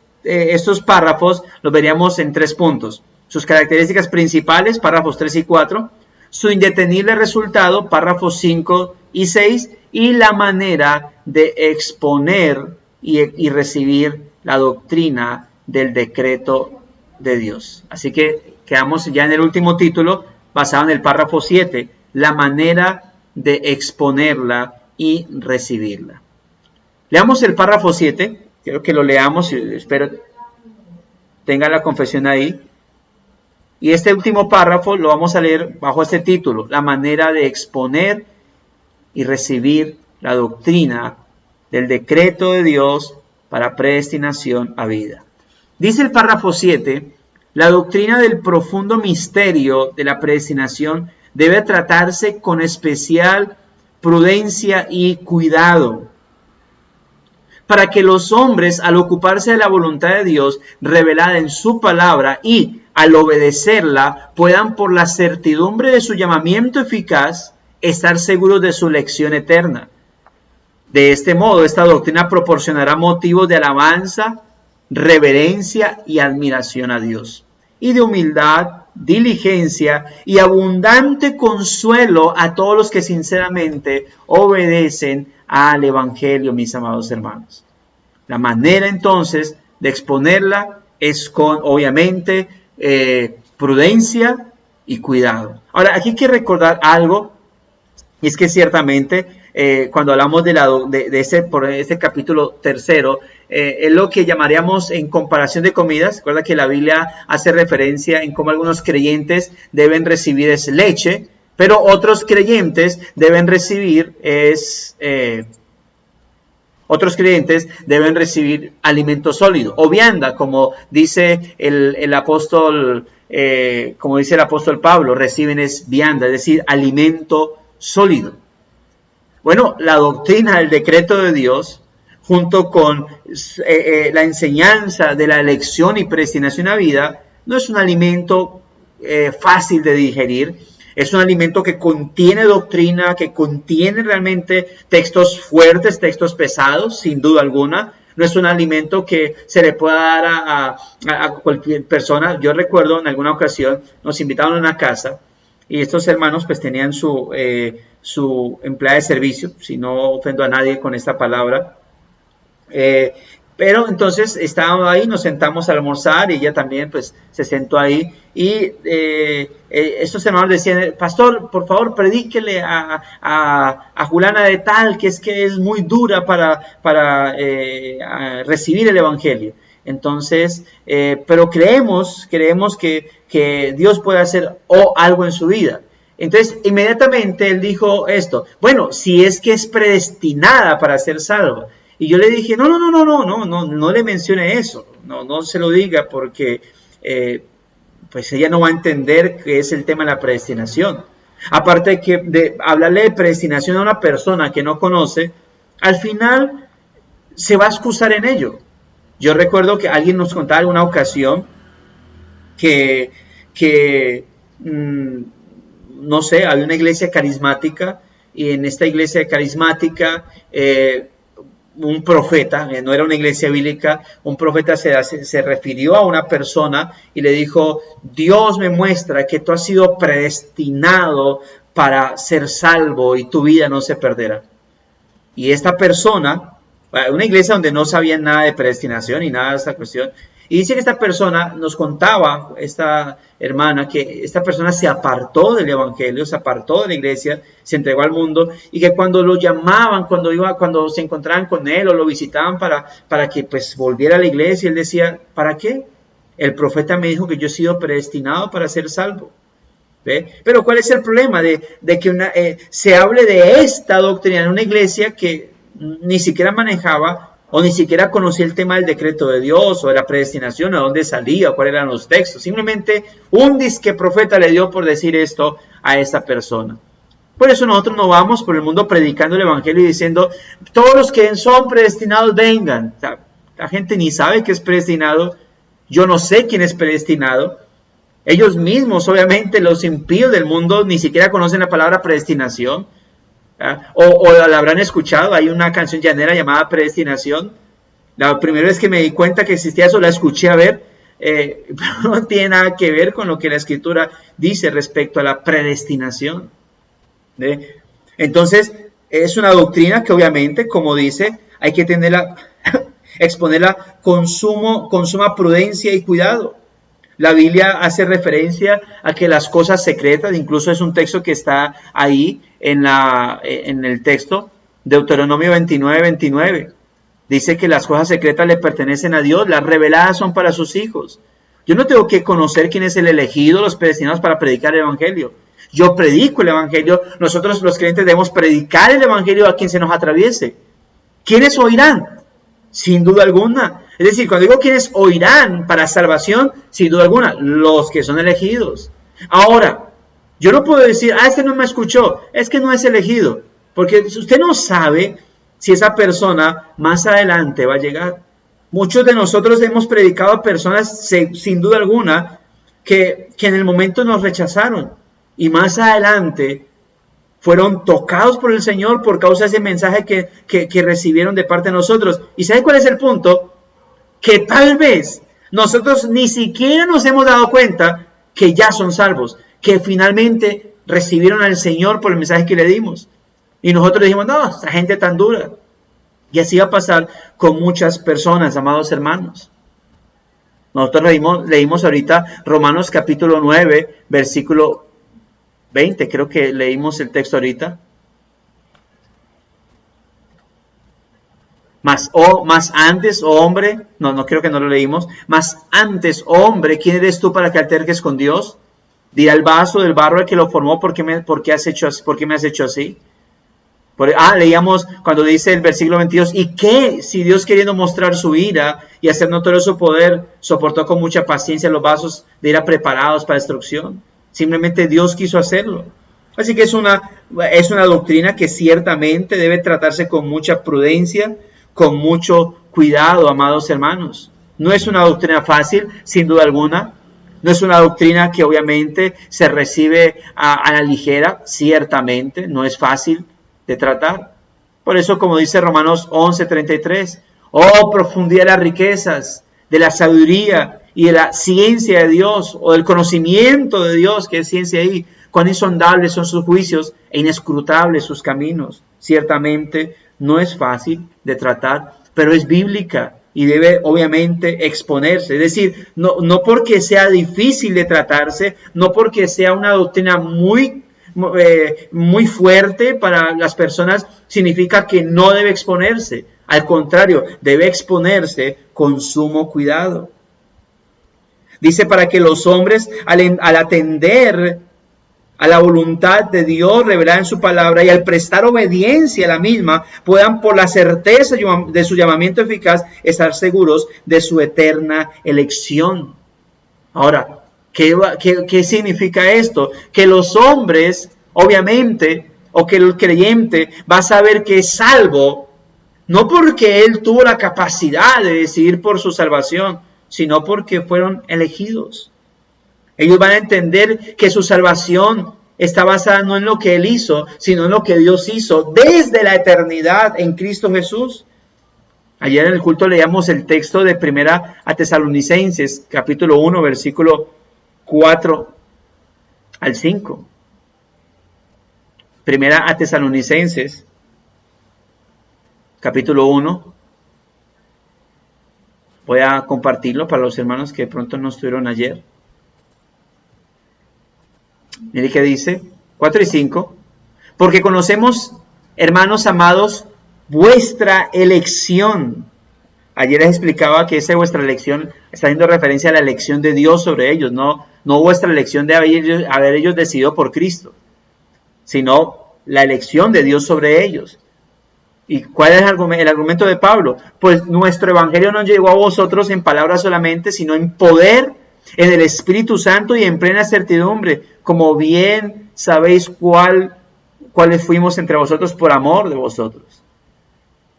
párrafos los veríamos en 3 puntos. Sus características principales, párrafos 3 y 4, su indetenible resultado, párrafos 5 y 6, y la manera de exponer y recibir la doctrina del decreto de Dios. Así que quedamos ya en el último título, basado en el párrafo 7, la manera de exponerla y recibirla. Leamos el párrafo 7, quiero que lo leamos, espero tenga la confesión ahí. Y este último párrafo lo vamos a leer bajo este título, la manera de exponer y recibir la doctrina del decreto de Dios para predestinación a vida. Dice el párrafo 7, la doctrina del profundo misterio de la predestinación debe tratarse con especial prudencia y cuidado, para que los hombres, al ocuparse de la voluntad de Dios revelada en su palabra y al obedecerla, puedan por la certidumbre de su llamamiento eficaz estar seguros de su elección eterna. De este modo, esta doctrina proporcionará motivos de alabanza, reverencia y admiración a Dios, y de humildad, diligencia y abundante consuelo a todos los que sinceramente obedecen al Evangelio, mis amados hermanos. La manera entonces de exponerla es con, obviamente, prudencia y cuidado. Ahora, aquí hay que recordar algo, y es que ciertamente cuando hablamos por este capítulo 3, es lo que llamaríamos en comparación de comidas. Recuerda que la Biblia hace referencia en cómo algunos creyentes deben recibir leche, pero otros creyentes deben recibir alimento sólido o vianda, como dice el apóstol Pablo, reciben es vianda, es decir, alimento sólido. Bueno, la doctrina del decreto de Dios, junto con la enseñanza de la elección y predestinación a vida, no es un alimento fácil de digerir. Es un alimento que contiene doctrina, que contiene realmente textos fuertes, textos pesados, sin duda alguna. No es un alimento que se le pueda dar a cualquier persona. Yo recuerdo en alguna ocasión nos invitaron a una casa y estos hermanos pues tenían su empleada de servicio, si no ofendo a nadie con esta palabra. Pero entonces estábamos ahí, nos sentamos a almorzar y ella también pues se sentó ahí y estos hermanos decían: pastor, por favor predíquele a Juliana de tal, que es muy dura para recibir el evangelio. Entonces, pero creemos que Dios puede hacer algo en su vida. Entonces, inmediatamente él dijo esto: bueno, si es que es predestinada para ser salva. Y yo le dije: no le mencione eso, no se lo diga, porque pues ella no va a entender qué es el tema de la predestinación. Aparte de hablarle de predestinación a una persona que no conoce, al final se va a excusar en ello. Yo recuerdo que alguien nos contaba en una ocasión que no sé, había una iglesia carismática, y en esta iglesia carismática un profeta, no era una iglesia bíblica, un profeta se refirió a una persona y le dijo: Dios me muestra que tú has sido predestinado para ser salvo y tu vida no se perderá. Y esta persona, una iglesia donde no sabían nada de predestinación y nada de esta cuestión, y dice que esta persona nos contaba, esta hermana, que esta persona se apartó del evangelio, se apartó de la iglesia, se entregó al mundo, y que cuando lo llamaban, cuando se encontraban con él o lo visitaban para que pues volviera a la iglesia, él decía: ¿para qué? El profeta me dijo que yo he sido predestinado para ser salvo. ¿Ve? Pero ¿cuál es el problema de que se hable de esta doctrina en una iglesia que ni siquiera manejaba o ni siquiera conocía el tema del decreto de Dios o de la predestinación, o de dónde salía, o cuáles eran los textos? Simplemente un disque profeta le dio por decir esto a esta persona. Por eso nosotros no vamos por el mundo predicando el evangelio y diciendo: todos los que son predestinados vengan. O sea, la gente ni sabe qué es predestinado. Yo no sé quién es predestinado. Ellos mismos, obviamente, los impíos del mundo ni siquiera conocen la palabra predestinación. O la habrán escuchado. Hay una canción llanera llamada Predestinación. La primera vez que me di cuenta que existía eso, la escuché a ver, pero no tiene nada que ver con lo que la Escritura dice respecto a la predestinación. Entonces, es una doctrina que obviamente, como dice, hay que exponerla con suma prudencia y cuidado. La Biblia hace referencia a que las cosas secretas, incluso es un texto que está ahí en el texto, Deuteronomio 29:29. Dice que las cosas secretas le pertenecen a Dios, las reveladas son para sus hijos. Yo no tengo que conocer quién es el elegido, los predestinados para predicar el evangelio. Yo predico el evangelio. Nosotros los creyentes debemos predicar el evangelio a quien se nos atraviese. ¿Quiénes oirán? Sin duda alguna. Es decir, cuando digo quiénes oirán para salvación, sin duda alguna, los que son elegidos. Ahora, Yo no puedo decir, este no me escuchó, es que no es elegido, porque usted no sabe si esa persona más adelante va a llegar. Muchos de nosotros hemos predicado a personas, sin duda alguna, que en el momento nos rechazaron y más adelante fueron tocados por el Señor por causa de ese mensaje que recibieron de parte de nosotros. ¿Y sabe cuál es el punto? Que tal vez nosotros ni siquiera nos hemos dado cuenta que ya son salvos, que finalmente recibieron al Señor por el mensaje que le dimos. Y nosotros dijimos, no, esta gente tan dura. Y así va a pasar con muchas personas, amados hermanos. Nosotros leímos ahorita Romanos capítulo 9, versículo 20, creo que leímos el texto ahorita. Más antes, oh hombre, no creo que no lo leímos. Más antes, oh hombre, ¿quién eres tú para que alterques con Dios? Dirá el vaso del barro el que lo formó, ¿por qué me has hecho así? Leíamos cuando dice el versículo 22, ¿y qué si Dios queriendo mostrar su ira y hacer notorio su poder, soportó con mucha paciencia los vasos de ira preparados para destrucción? Simplemente Dios quiso hacerlo. Así que es una doctrina que ciertamente debe tratarse con mucha prudencia, con mucho cuidado, amados hermanos. No es una doctrina fácil, sin duda alguna. No es una doctrina que obviamente se recibe a la ligera, ciertamente, no es fácil de tratar. Por eso, como dice Romanos 11:33, oh profundidad de las riquezas, de la sabiduría y de la ciencia de Dios, o del conocimiento de Dios, que es ciencia ahí, cuán insondables son sus juicios e inescrutables sus caminos. Ciertamente no es fácil de tratar, pero es bíblica y debe obviamente exponerse. Es decir, no porque sea difícil de tratarse, no porque sea una doctrina muy fuerte para las personas, significa que no debe exponerse. Al contrario, debe exponerse con sumo cuidado. Dice, para que los hombres, al atender a la voluntad de Dios revelada en su palabra y al prestar obediencia a la misma, puedan por la certeza de su llamamiento eficaz estar seguros de su eterna elección. Ahora, ¿qué significa esto? Que los hombres, obviamente, o que el creyente va a saber que es salvo, no porque él tuvo la capacidad de decidir por su salvación, sino porque fueron elegidos. Ellos van a entender que su salvación está basada no en lo que él hizo, sino en lo que Dios hizo desde la eternidad en Cristo Jesús. Ayer en el culto leíamos el texto de Primera a Tesalonicenses, capítulo 1, versículo 4 al 5. Primera a Tesalonicenses, capítulo 1. Voy a compartirlo para los hermanos que de pronto no estuvieron ayer. Mire qué dice, 4 y 5. Porque conocemos, hermanos amados, vuestra elección. Ayer les explicaba que esa vuestra elección está haciendo referencia a la elección de Dios sobre ellos, no vuestra elección de haber ellos decidido por Cristo, sino la elección de Dios sobre ellos. ¿Y cuál es el argumento de Pablo? Pues nuestro evangelio no llegó a vosotros en palabras solamente, sino en poder, en el Espíritu Santo y en plena certidumbre, como bien sabéis cuáles fuimos entre vosotros por amor de vosotros.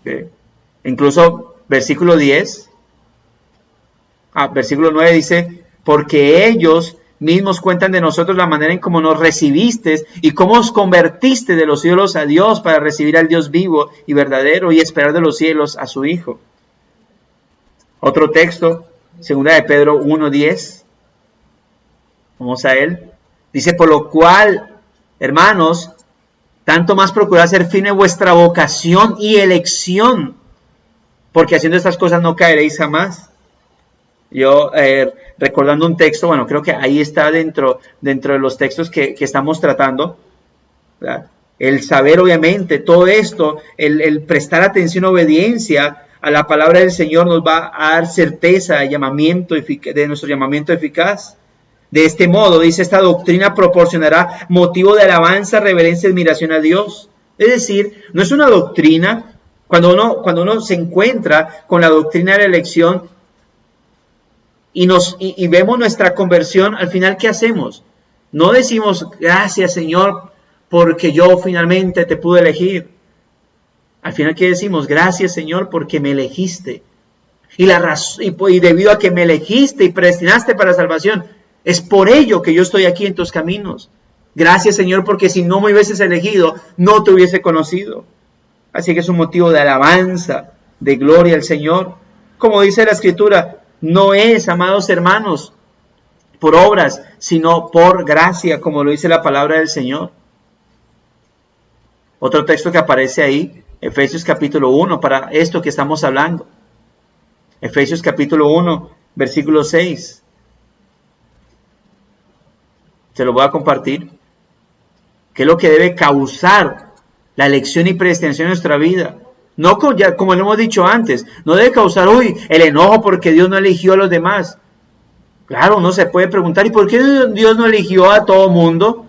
¿Okay? Incluso versículo 10, versículo 9 dice, porque ellos mismos cuentan de nosotros la manera en cómo nos recibisteis y cómo os convertiste de los cielos a Dios para recibir al Dios vivo y verdadero y esperar de los cielos a su Hijo. Otro texto, segunda de Pedro 1:10. Vamos a él. Dice, por lo cual, hermanos, tanto más procurad ser firme vuestra vocación y elección, porque haciendo estas cosas no caeréis jamás. Yo, recordando un texto, bueno, creo que ahí está dentro de los textos que estamos tratando, ¿verdad? El saber, obviamente, todo esto, el prestar atención, obediencia a la palabra del Señor nos va a dar certeza de nuestro llamamiento eficaz. De este modo, dice, esta doctrina proporcionará motivo de alabanza, reverencia y admiración a Dios. Es decir, no es una doctrina, cuando uno se encuentra con la doctrina de la elección y vemos nuestra conversión, al final, ¿qué hacemos? No decimos, gracias Señor, porque yo finalmente te pude elegir. Al final, ¿qué decimos? Gracias Señor, porque me elegiste. Y debido a que me elegiste y predestinaste para la salvación, es por ello que yo estoy aquí en tus caminos. Gracias Señor, porque si no me hubieses elegido, no te hubiese conocido. Así que es un motivo de alabanza, de gloria al Señor. Como dice la Escritura, no es, amados hermanos, por obras, sino por gracia, como lo dice la palabra del Señor. Otro texto que aparece ahí, Efesios capítulo 1, para esto que estamos hablando. Efesios capítulo 1, versículo 6. Se lo voy a compartir. ¿Qué es lo que debe causar la elección y predestinación en nuestra vida? No, como lo hemos dicho antes, no debe causar, el enojo porque Dios no eligió a los demás. Claro, uno se puede preguntar, ¿y por qué Dios no eligió a todo mundo?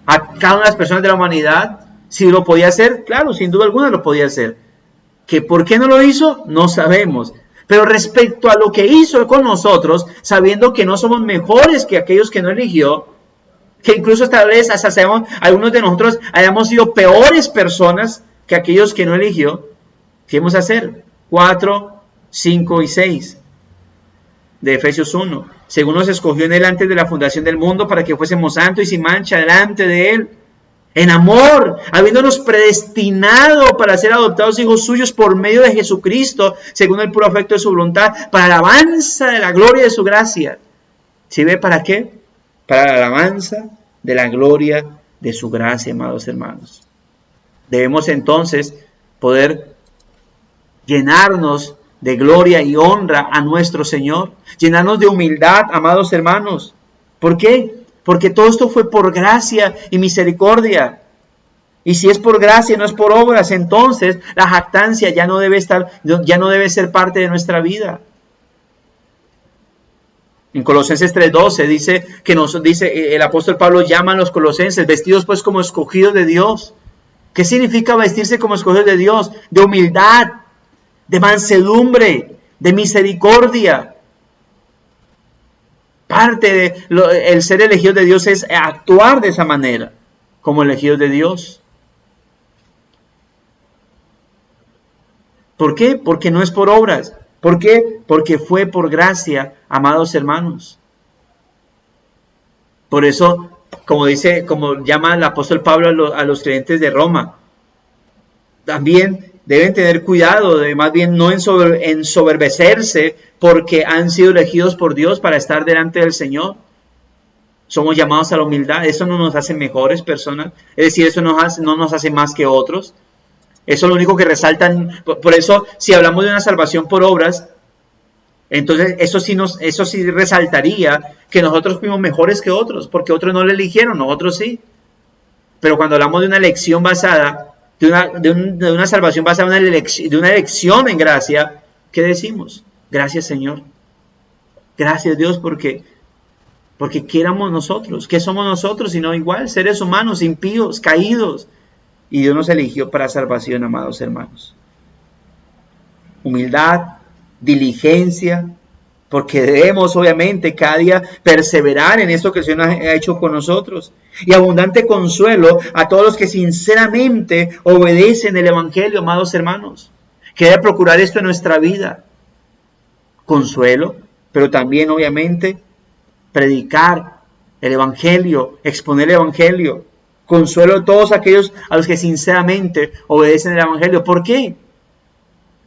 A cada una de las personas de la humanidad. Si lo podía hacer, claro, sin duda alguna lo podía hacer. ¿Que por qué no lo hizo? No sabemos. Pero respecto a lo que hizo con nosotros, sabiendo que no somos mejores que aquellos que no eligió, que incluso tal vez hasta algunos de nosotros hayamos sido peores personas que aquellos que no eligió, ¿qué vamos a hacer? 4, 5 y 6 de Efesios 1. Según nos escogió en él antes de la fundación del mundo para que fuésemos santos y sin mancha delante de él, en amor, habiéndonos predestinado para ser adoptados hijos suyos por medio de Jesucristo, según el puro afecto de su voluntad, para la alabanza de la gloria de su gracia. ¿Sí ve para qué? Para la alabanza de la gloria de su gracia, amados hermanos. Debemos entonces poder llenarnos de gloria y honra a nuestro Señor, llenarnos de humildad, amados hermanos. ¿Por qué? Porque todo esto fue por gracia y misericordia. Y si es por gracia y no es por obras, entonces la jactancia ya no debe ser parte de nuestra vida. En Colosenses 3:12 dice el apóstol Pablo llama a los colosenses, vestidos pues como escogidos de Dios. ¿Qué significa vestirse como escogidos de Dios? De humildad, de mansedumbre, de misericordia. Parte del ser elegido de Dios es actuar de esa manera, como elegidos de Dios. ¿Por qué? Porque no es por obras. ¿Por qué? Porque fue por gracia, amados hermanos. Por eso, como llama el apóstol Pablo a los creyentes de Roma, también deben tener cuidado de más bien no ensoberbecerse porque han sido elegidos por Dios para estar delante del Señor. Somos llamados a la humildad. Eso no nos hace mejores personas. Es decir, eso no nos hace más que otros. Eso es lo único que resaltan. Por eso, si hablamos de una salvación por obras, entonces eso sí resaltaría que nosotros fuimos mejores que otros, porque otros no le eligieron, nosotros sí. Pero cuando hablamos de una elección basada, de una salvación basada de una elección en gracia, ¿qué decimos? Gracias Señor. Gracias Dios porque ¿qué éramos nosotros? ¿Qué somos nosotros? Sino igual, seres humanos, impíos, caídos. Y Dios nos eligió para salvación, amados hermanos. Humildad, diligencia, porque debemos obviamente cada día perseverar en esto que el Señor ha hecho con nosotros. Y abundante consuelo a todos los que sinceramente obedecen el Evangelio, amados hermanos. Que debe procurar esto en nuestra vida. Consuelo, pero también obviamente predicar el Evangelio, exponer el Evangelio. Consuelo a todos aquellos a los que sinceramente obedecen el Evangelio. ¿Por qué?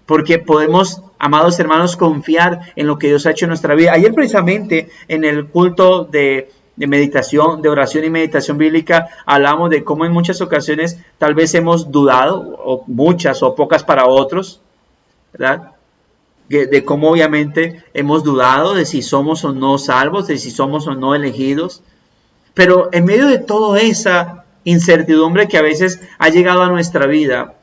Porque podemos, amados hermanos, confiar en lo que Dios ha hecho en nuestra vida. Ayer precisamente en el culto de meditación, de oración y meditación bíblica, hablamos de cómo en muchas ocasiones tal vez hemos dudado, o muchas o pocas para otros, ¿verdad? De cómo obviamente hemos dudado de si somos o no salvos, de si somos o no elegidos. Pero en medio de toda esa incertidumbre que a veces ha llegado a nuestra vida,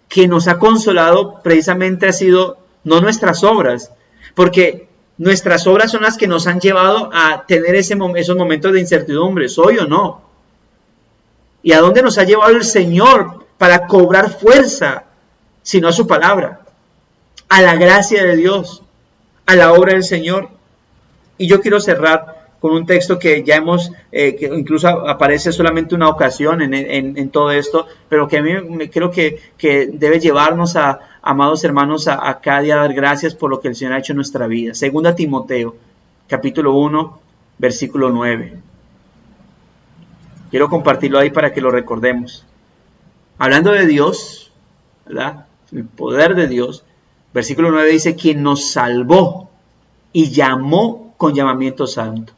que nos ha consolado precisamente ha sido no nuestras obras, porque nuestras obras son las que nos han llevado a tener esos momentos de incertidumbre, ¿soy o no? ¿Y a dónde nos ha llevado el Señor para cobrar fuerza, sino a su palabra, a la gracia de Dios, a la obra del Señor? Y yo quiero cerrar con un texto que ya hemos, que incluso aparece solamente una ocasión en todo esto, pero que a mí creo que debe llevarnos amados hermanos, a cada día dar gracias por lo que el Señor ha hecho en nuestra vida. Segunda Timoteo, capítulo 1, versículo 9. Quiero compartirlo ahí para que lo recordemos. Hablando de Dios, ¿verdad? El poder de Dios, versículo 9 dice, quien nos salvó y llamó con llamamiento santo.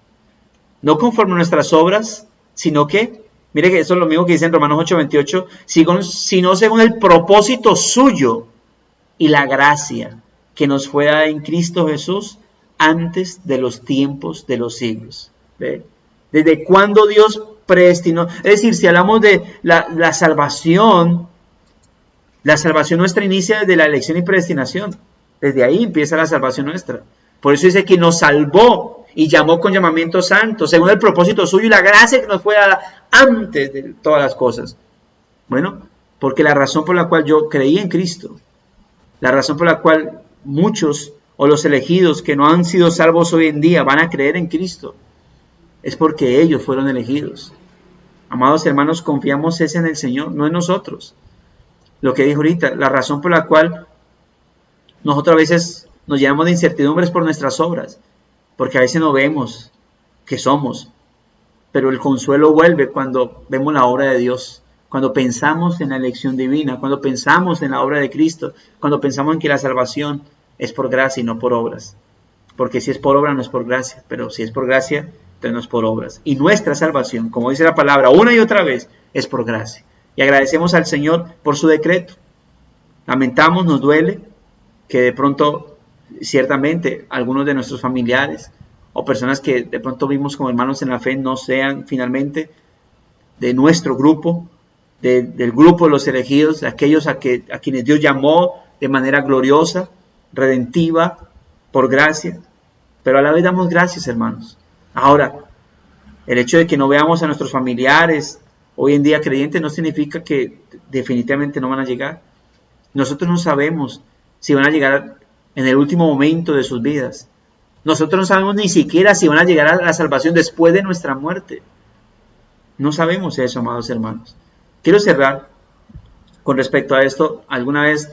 No conforme a nuestras obras, sino que, mire que eso es lo mismo que dice en Romanos 8:28, sino según el propósito suyo y la gracia que nos fue dada en Cristo Jesús antes de los tiempos de los siglos. ¿Ve? ¿Desde cuándo Dios predestinó? Es decir, si hablamos de la salvación nuestra inicia desde la elección y predestinación. Desde ahí empieza la salvación nuestra. Por eso dice que nos salvó y llamó con llamamiento santo, según el propósito suyo y la gracia que nos fue dada antes de todas las cosas. Bueno, porque la razón por la cual yo creí en Cristo, la razón por la cual muchos o los elegidos que no han sido salvos hoy en día van a creer en Cristo, es porque ellos fueron elegidos. Amados hermanos, confiamos en el Señor, no en nosotros. Lo que dijo ahorita, la razón por la cual nosotros a veces nos llenamos de incertidumbres por nuestras obras, porque a veces no vemos que somos, pero el consuelo vuelve cuando vemos la obra de Dios, cuando pensamos en la elección divina, cuando pensamos en la obra de Cristo, cuando pensamos en que la salvación es por gracia y no por obras, porque si es por obra no es por gracia, pero si es por gracia, entonces no es por obras. Y nuestra salvación, como dice la palabra una y otra vez, es por gracia. Y agradecemos al Señor por su decreto. Lamentamos, nos duele que de pronto, ciertamente, algunos de nuestros familiares o personas que de pronto vimos como hermanos en la fe no sean finalmente de nuestro grupo, del grupo de los elegidos, de aquellos a quienes Dios llamó de manera gloriosa, redentiva, por gracia. Pero a la vez damos gracias, hermanos. Ahora, el hecho de que no veamos a nuestros familiares hoy en día creyentes no significa que definitivamente no van a llegar. Nosotros no sabemos si van a llegar en el último momento de sus vidas. Nosotros no sabemos ni siquiera si van a llegar a la salvación después de nuestra muerte. No sabemos eso, amados hermanos. Quiero cerrar con respecto a esto. Alguna vez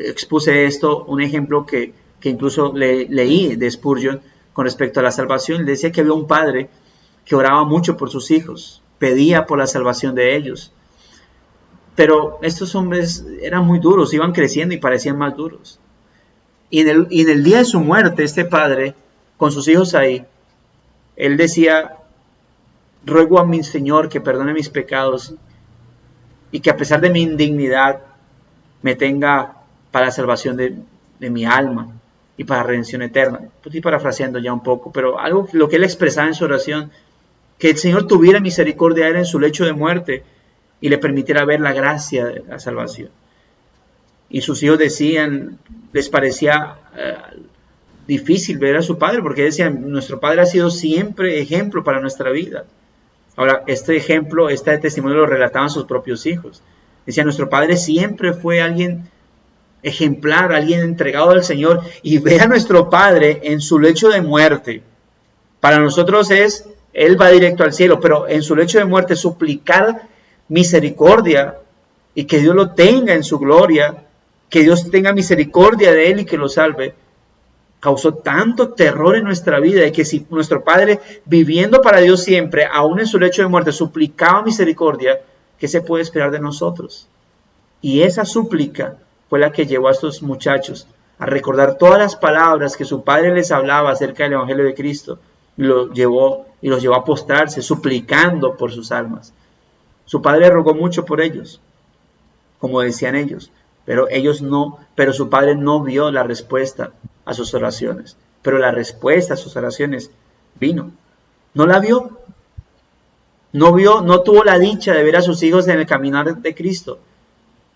expuse esto, un ejemplo que incluso leí de Spurgeon con respecto a la salvación. Le decía que había un padre que oraba mucho por sus hijos, pedía por la salvación de ellos. Pero estos hombres eran muy duros, iban creciendo y parecían más duros. Y en el día de su muerte, este padre, con sus hijos ahí, él decía, ruego a mi Señor que perdone mis pecados y que a pesar de mi indignidad me tenga para la salvación de mi alma y para la redención eterna. Estoy parafraseando ya un poco, pero algo lo que él expresaba en su oración, que el Señor tuviera misericordia de él en su lecho de muerte y le permitiera ver la gracia de la salvación. Y sus hijos decían, les parecía difícil ver a su padre, porque decían, nuestro padre ha sido siempre ejemplo para nuestra vida. Ahora, este ejemplo, este testimonio lo relataban sus propios hijos. Decían, nuestro padre siempre fue alguien ejemplar, alguien entregado al Señor, y ver a nuestro padre en su lecho de muerte. Para nosotros él va directo al cielo, pero en su lecho de muerte suplicar misericordia y que Dios lo tenga en su gloria, que Dios tenga misericordia de él y que lo salve, causó tanto terror en nuestra vida de que si nuestro padre, viviendo para Dios siempre, aún en su lecho de muerte, suplicaba misericordia, ¿qué se puede esperar de nosotros? Y esa súplica fue la que llevó a estos muchachos a recordar todas las palabras que su padre les hablaba acerca del Evangelio de Cristo, y los llevó a postrarse, suplicando por sus almas. Su padre rogó mucho por ellos, como decían ellos, pero su padre no vio la respuesta a sus oraciones. Pero la respuesta a sus oraciones vino. No la vio. No tuvo la dicha de ver a sus hijos en el caminar de Cristo.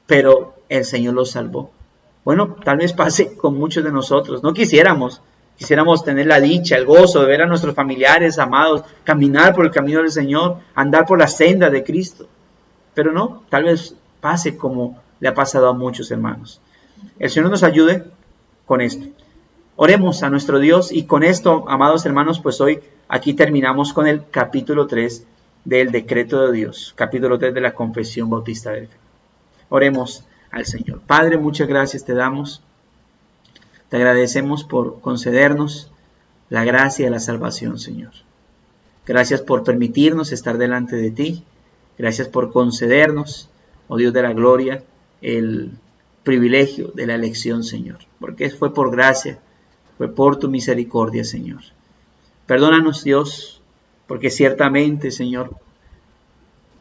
Pero el Señor los salvó. Bueno, tal vez pase con muchos de nosotros. No quisiéramos tener la dicha, el gozo de ver a nuestros familiares amados caminar por el camino del Señor, andar por la senda de Cristo. Pero no, tal vez pase como le ha pasado a muchos hermanos. El Señor nos ayude con esto. Oremos a nuestro Dios y con esto, amados hermanos, pues hoy aquí terminamos con el capítulo 3 del decreto de Dios, capítulo 3 de la confesión bautista de fe. Oremos al Señor. Padre, muchas gracias te damos. Te agradecemos por concedernos la gracia de la salvación, Señor. Gracias por permitirnos estar delante de ti. Gracias por concedernos, oh Dios de la gloria, el privilegio de la elección, Señor. Porque fue por gracia, fue por tu misericordia, Señor. Perdónanos, Dios, porque ciertamente, Señor,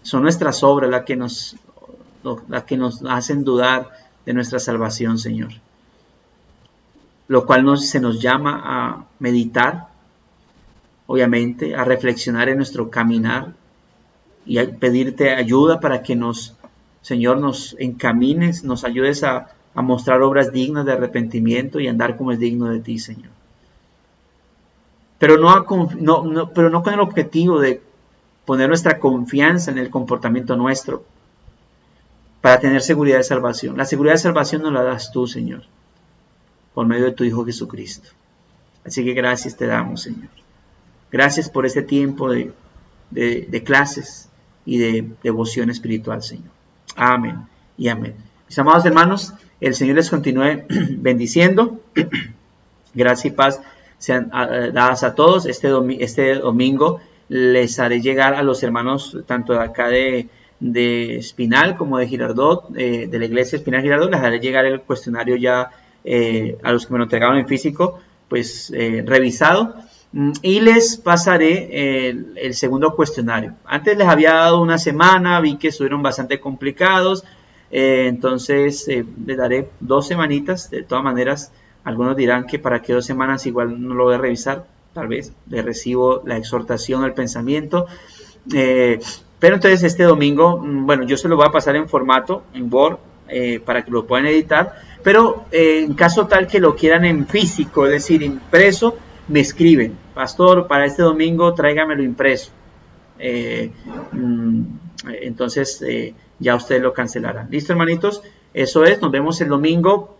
son nuestras obras las que nos hacen dudar de nuestra salvación, Señor. Lo cual se nos llama a meditar, obviamente, a reflexionar en nuestro caminar y a pedirte ayuda para que Señor, nos encamines, nos ayudes a mostrar obras dignas de arrepentimiento y andar como es digno de ti, Señor. Pero no con el objetivo de poner nuestra confianza en el comportamiento nuestro para tener seguridad de salvación. La seguridad de salvación nos la das tú, Señor, por medio de tu Hijo Jesucristo. Así que gracias te damos, Señor. Gracias por este tiempo de clases y de devoción espiritual, Señor. Amén y amén. Mis amados hermanos, el Señor les continúe bendiciendo. Gracias y paz sean dadas a todos. Este domingo les haré llegar a los hermanos, tanto de acá de Espinal como de Girardot, de la iglesia Espinal Girardot, les haré llegar el cuestionario ya a los que me lo entregaron en físico, pues revisado, y les pasaré el segundo cuestionario. Antes les había dado una semana, vi que estuvieron bastante complicados, entonces les daré 2 semanitas. De todas maneras, algunos dirán que para qué 2 semanas, igual no lo voy a revisar, tal vez les recibo la exhortación, el pensamiento, pero entonces este domingo, bueno, yo se lo voy a pasar en formato, en Word, para que lo puedan editar, pero en caso tal que lo quieran en físico, es decir, impreso, me escriben: pastor, para este domingo tráigamelo impreso. Entonces ya ustedes lo cancelarán. ¿Listo, hermanitos? Eso es, nos vemos el domingo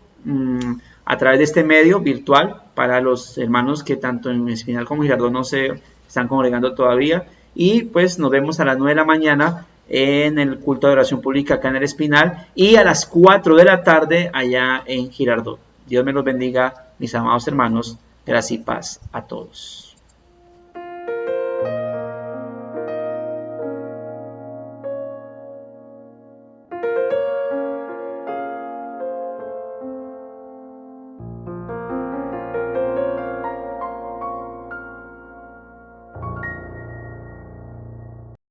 a través de este medio virtual para los hermanos que tanto en Espinal como en Girardot no se están congregando todavía. Y pues nos vemos a las 9 de la mañana en el culto de oración pública acá en el Espinal y a las 4 de la tarde allá en Girardot. Dios me los bendiga, mis amados hermanos. Gracias y paz a todos.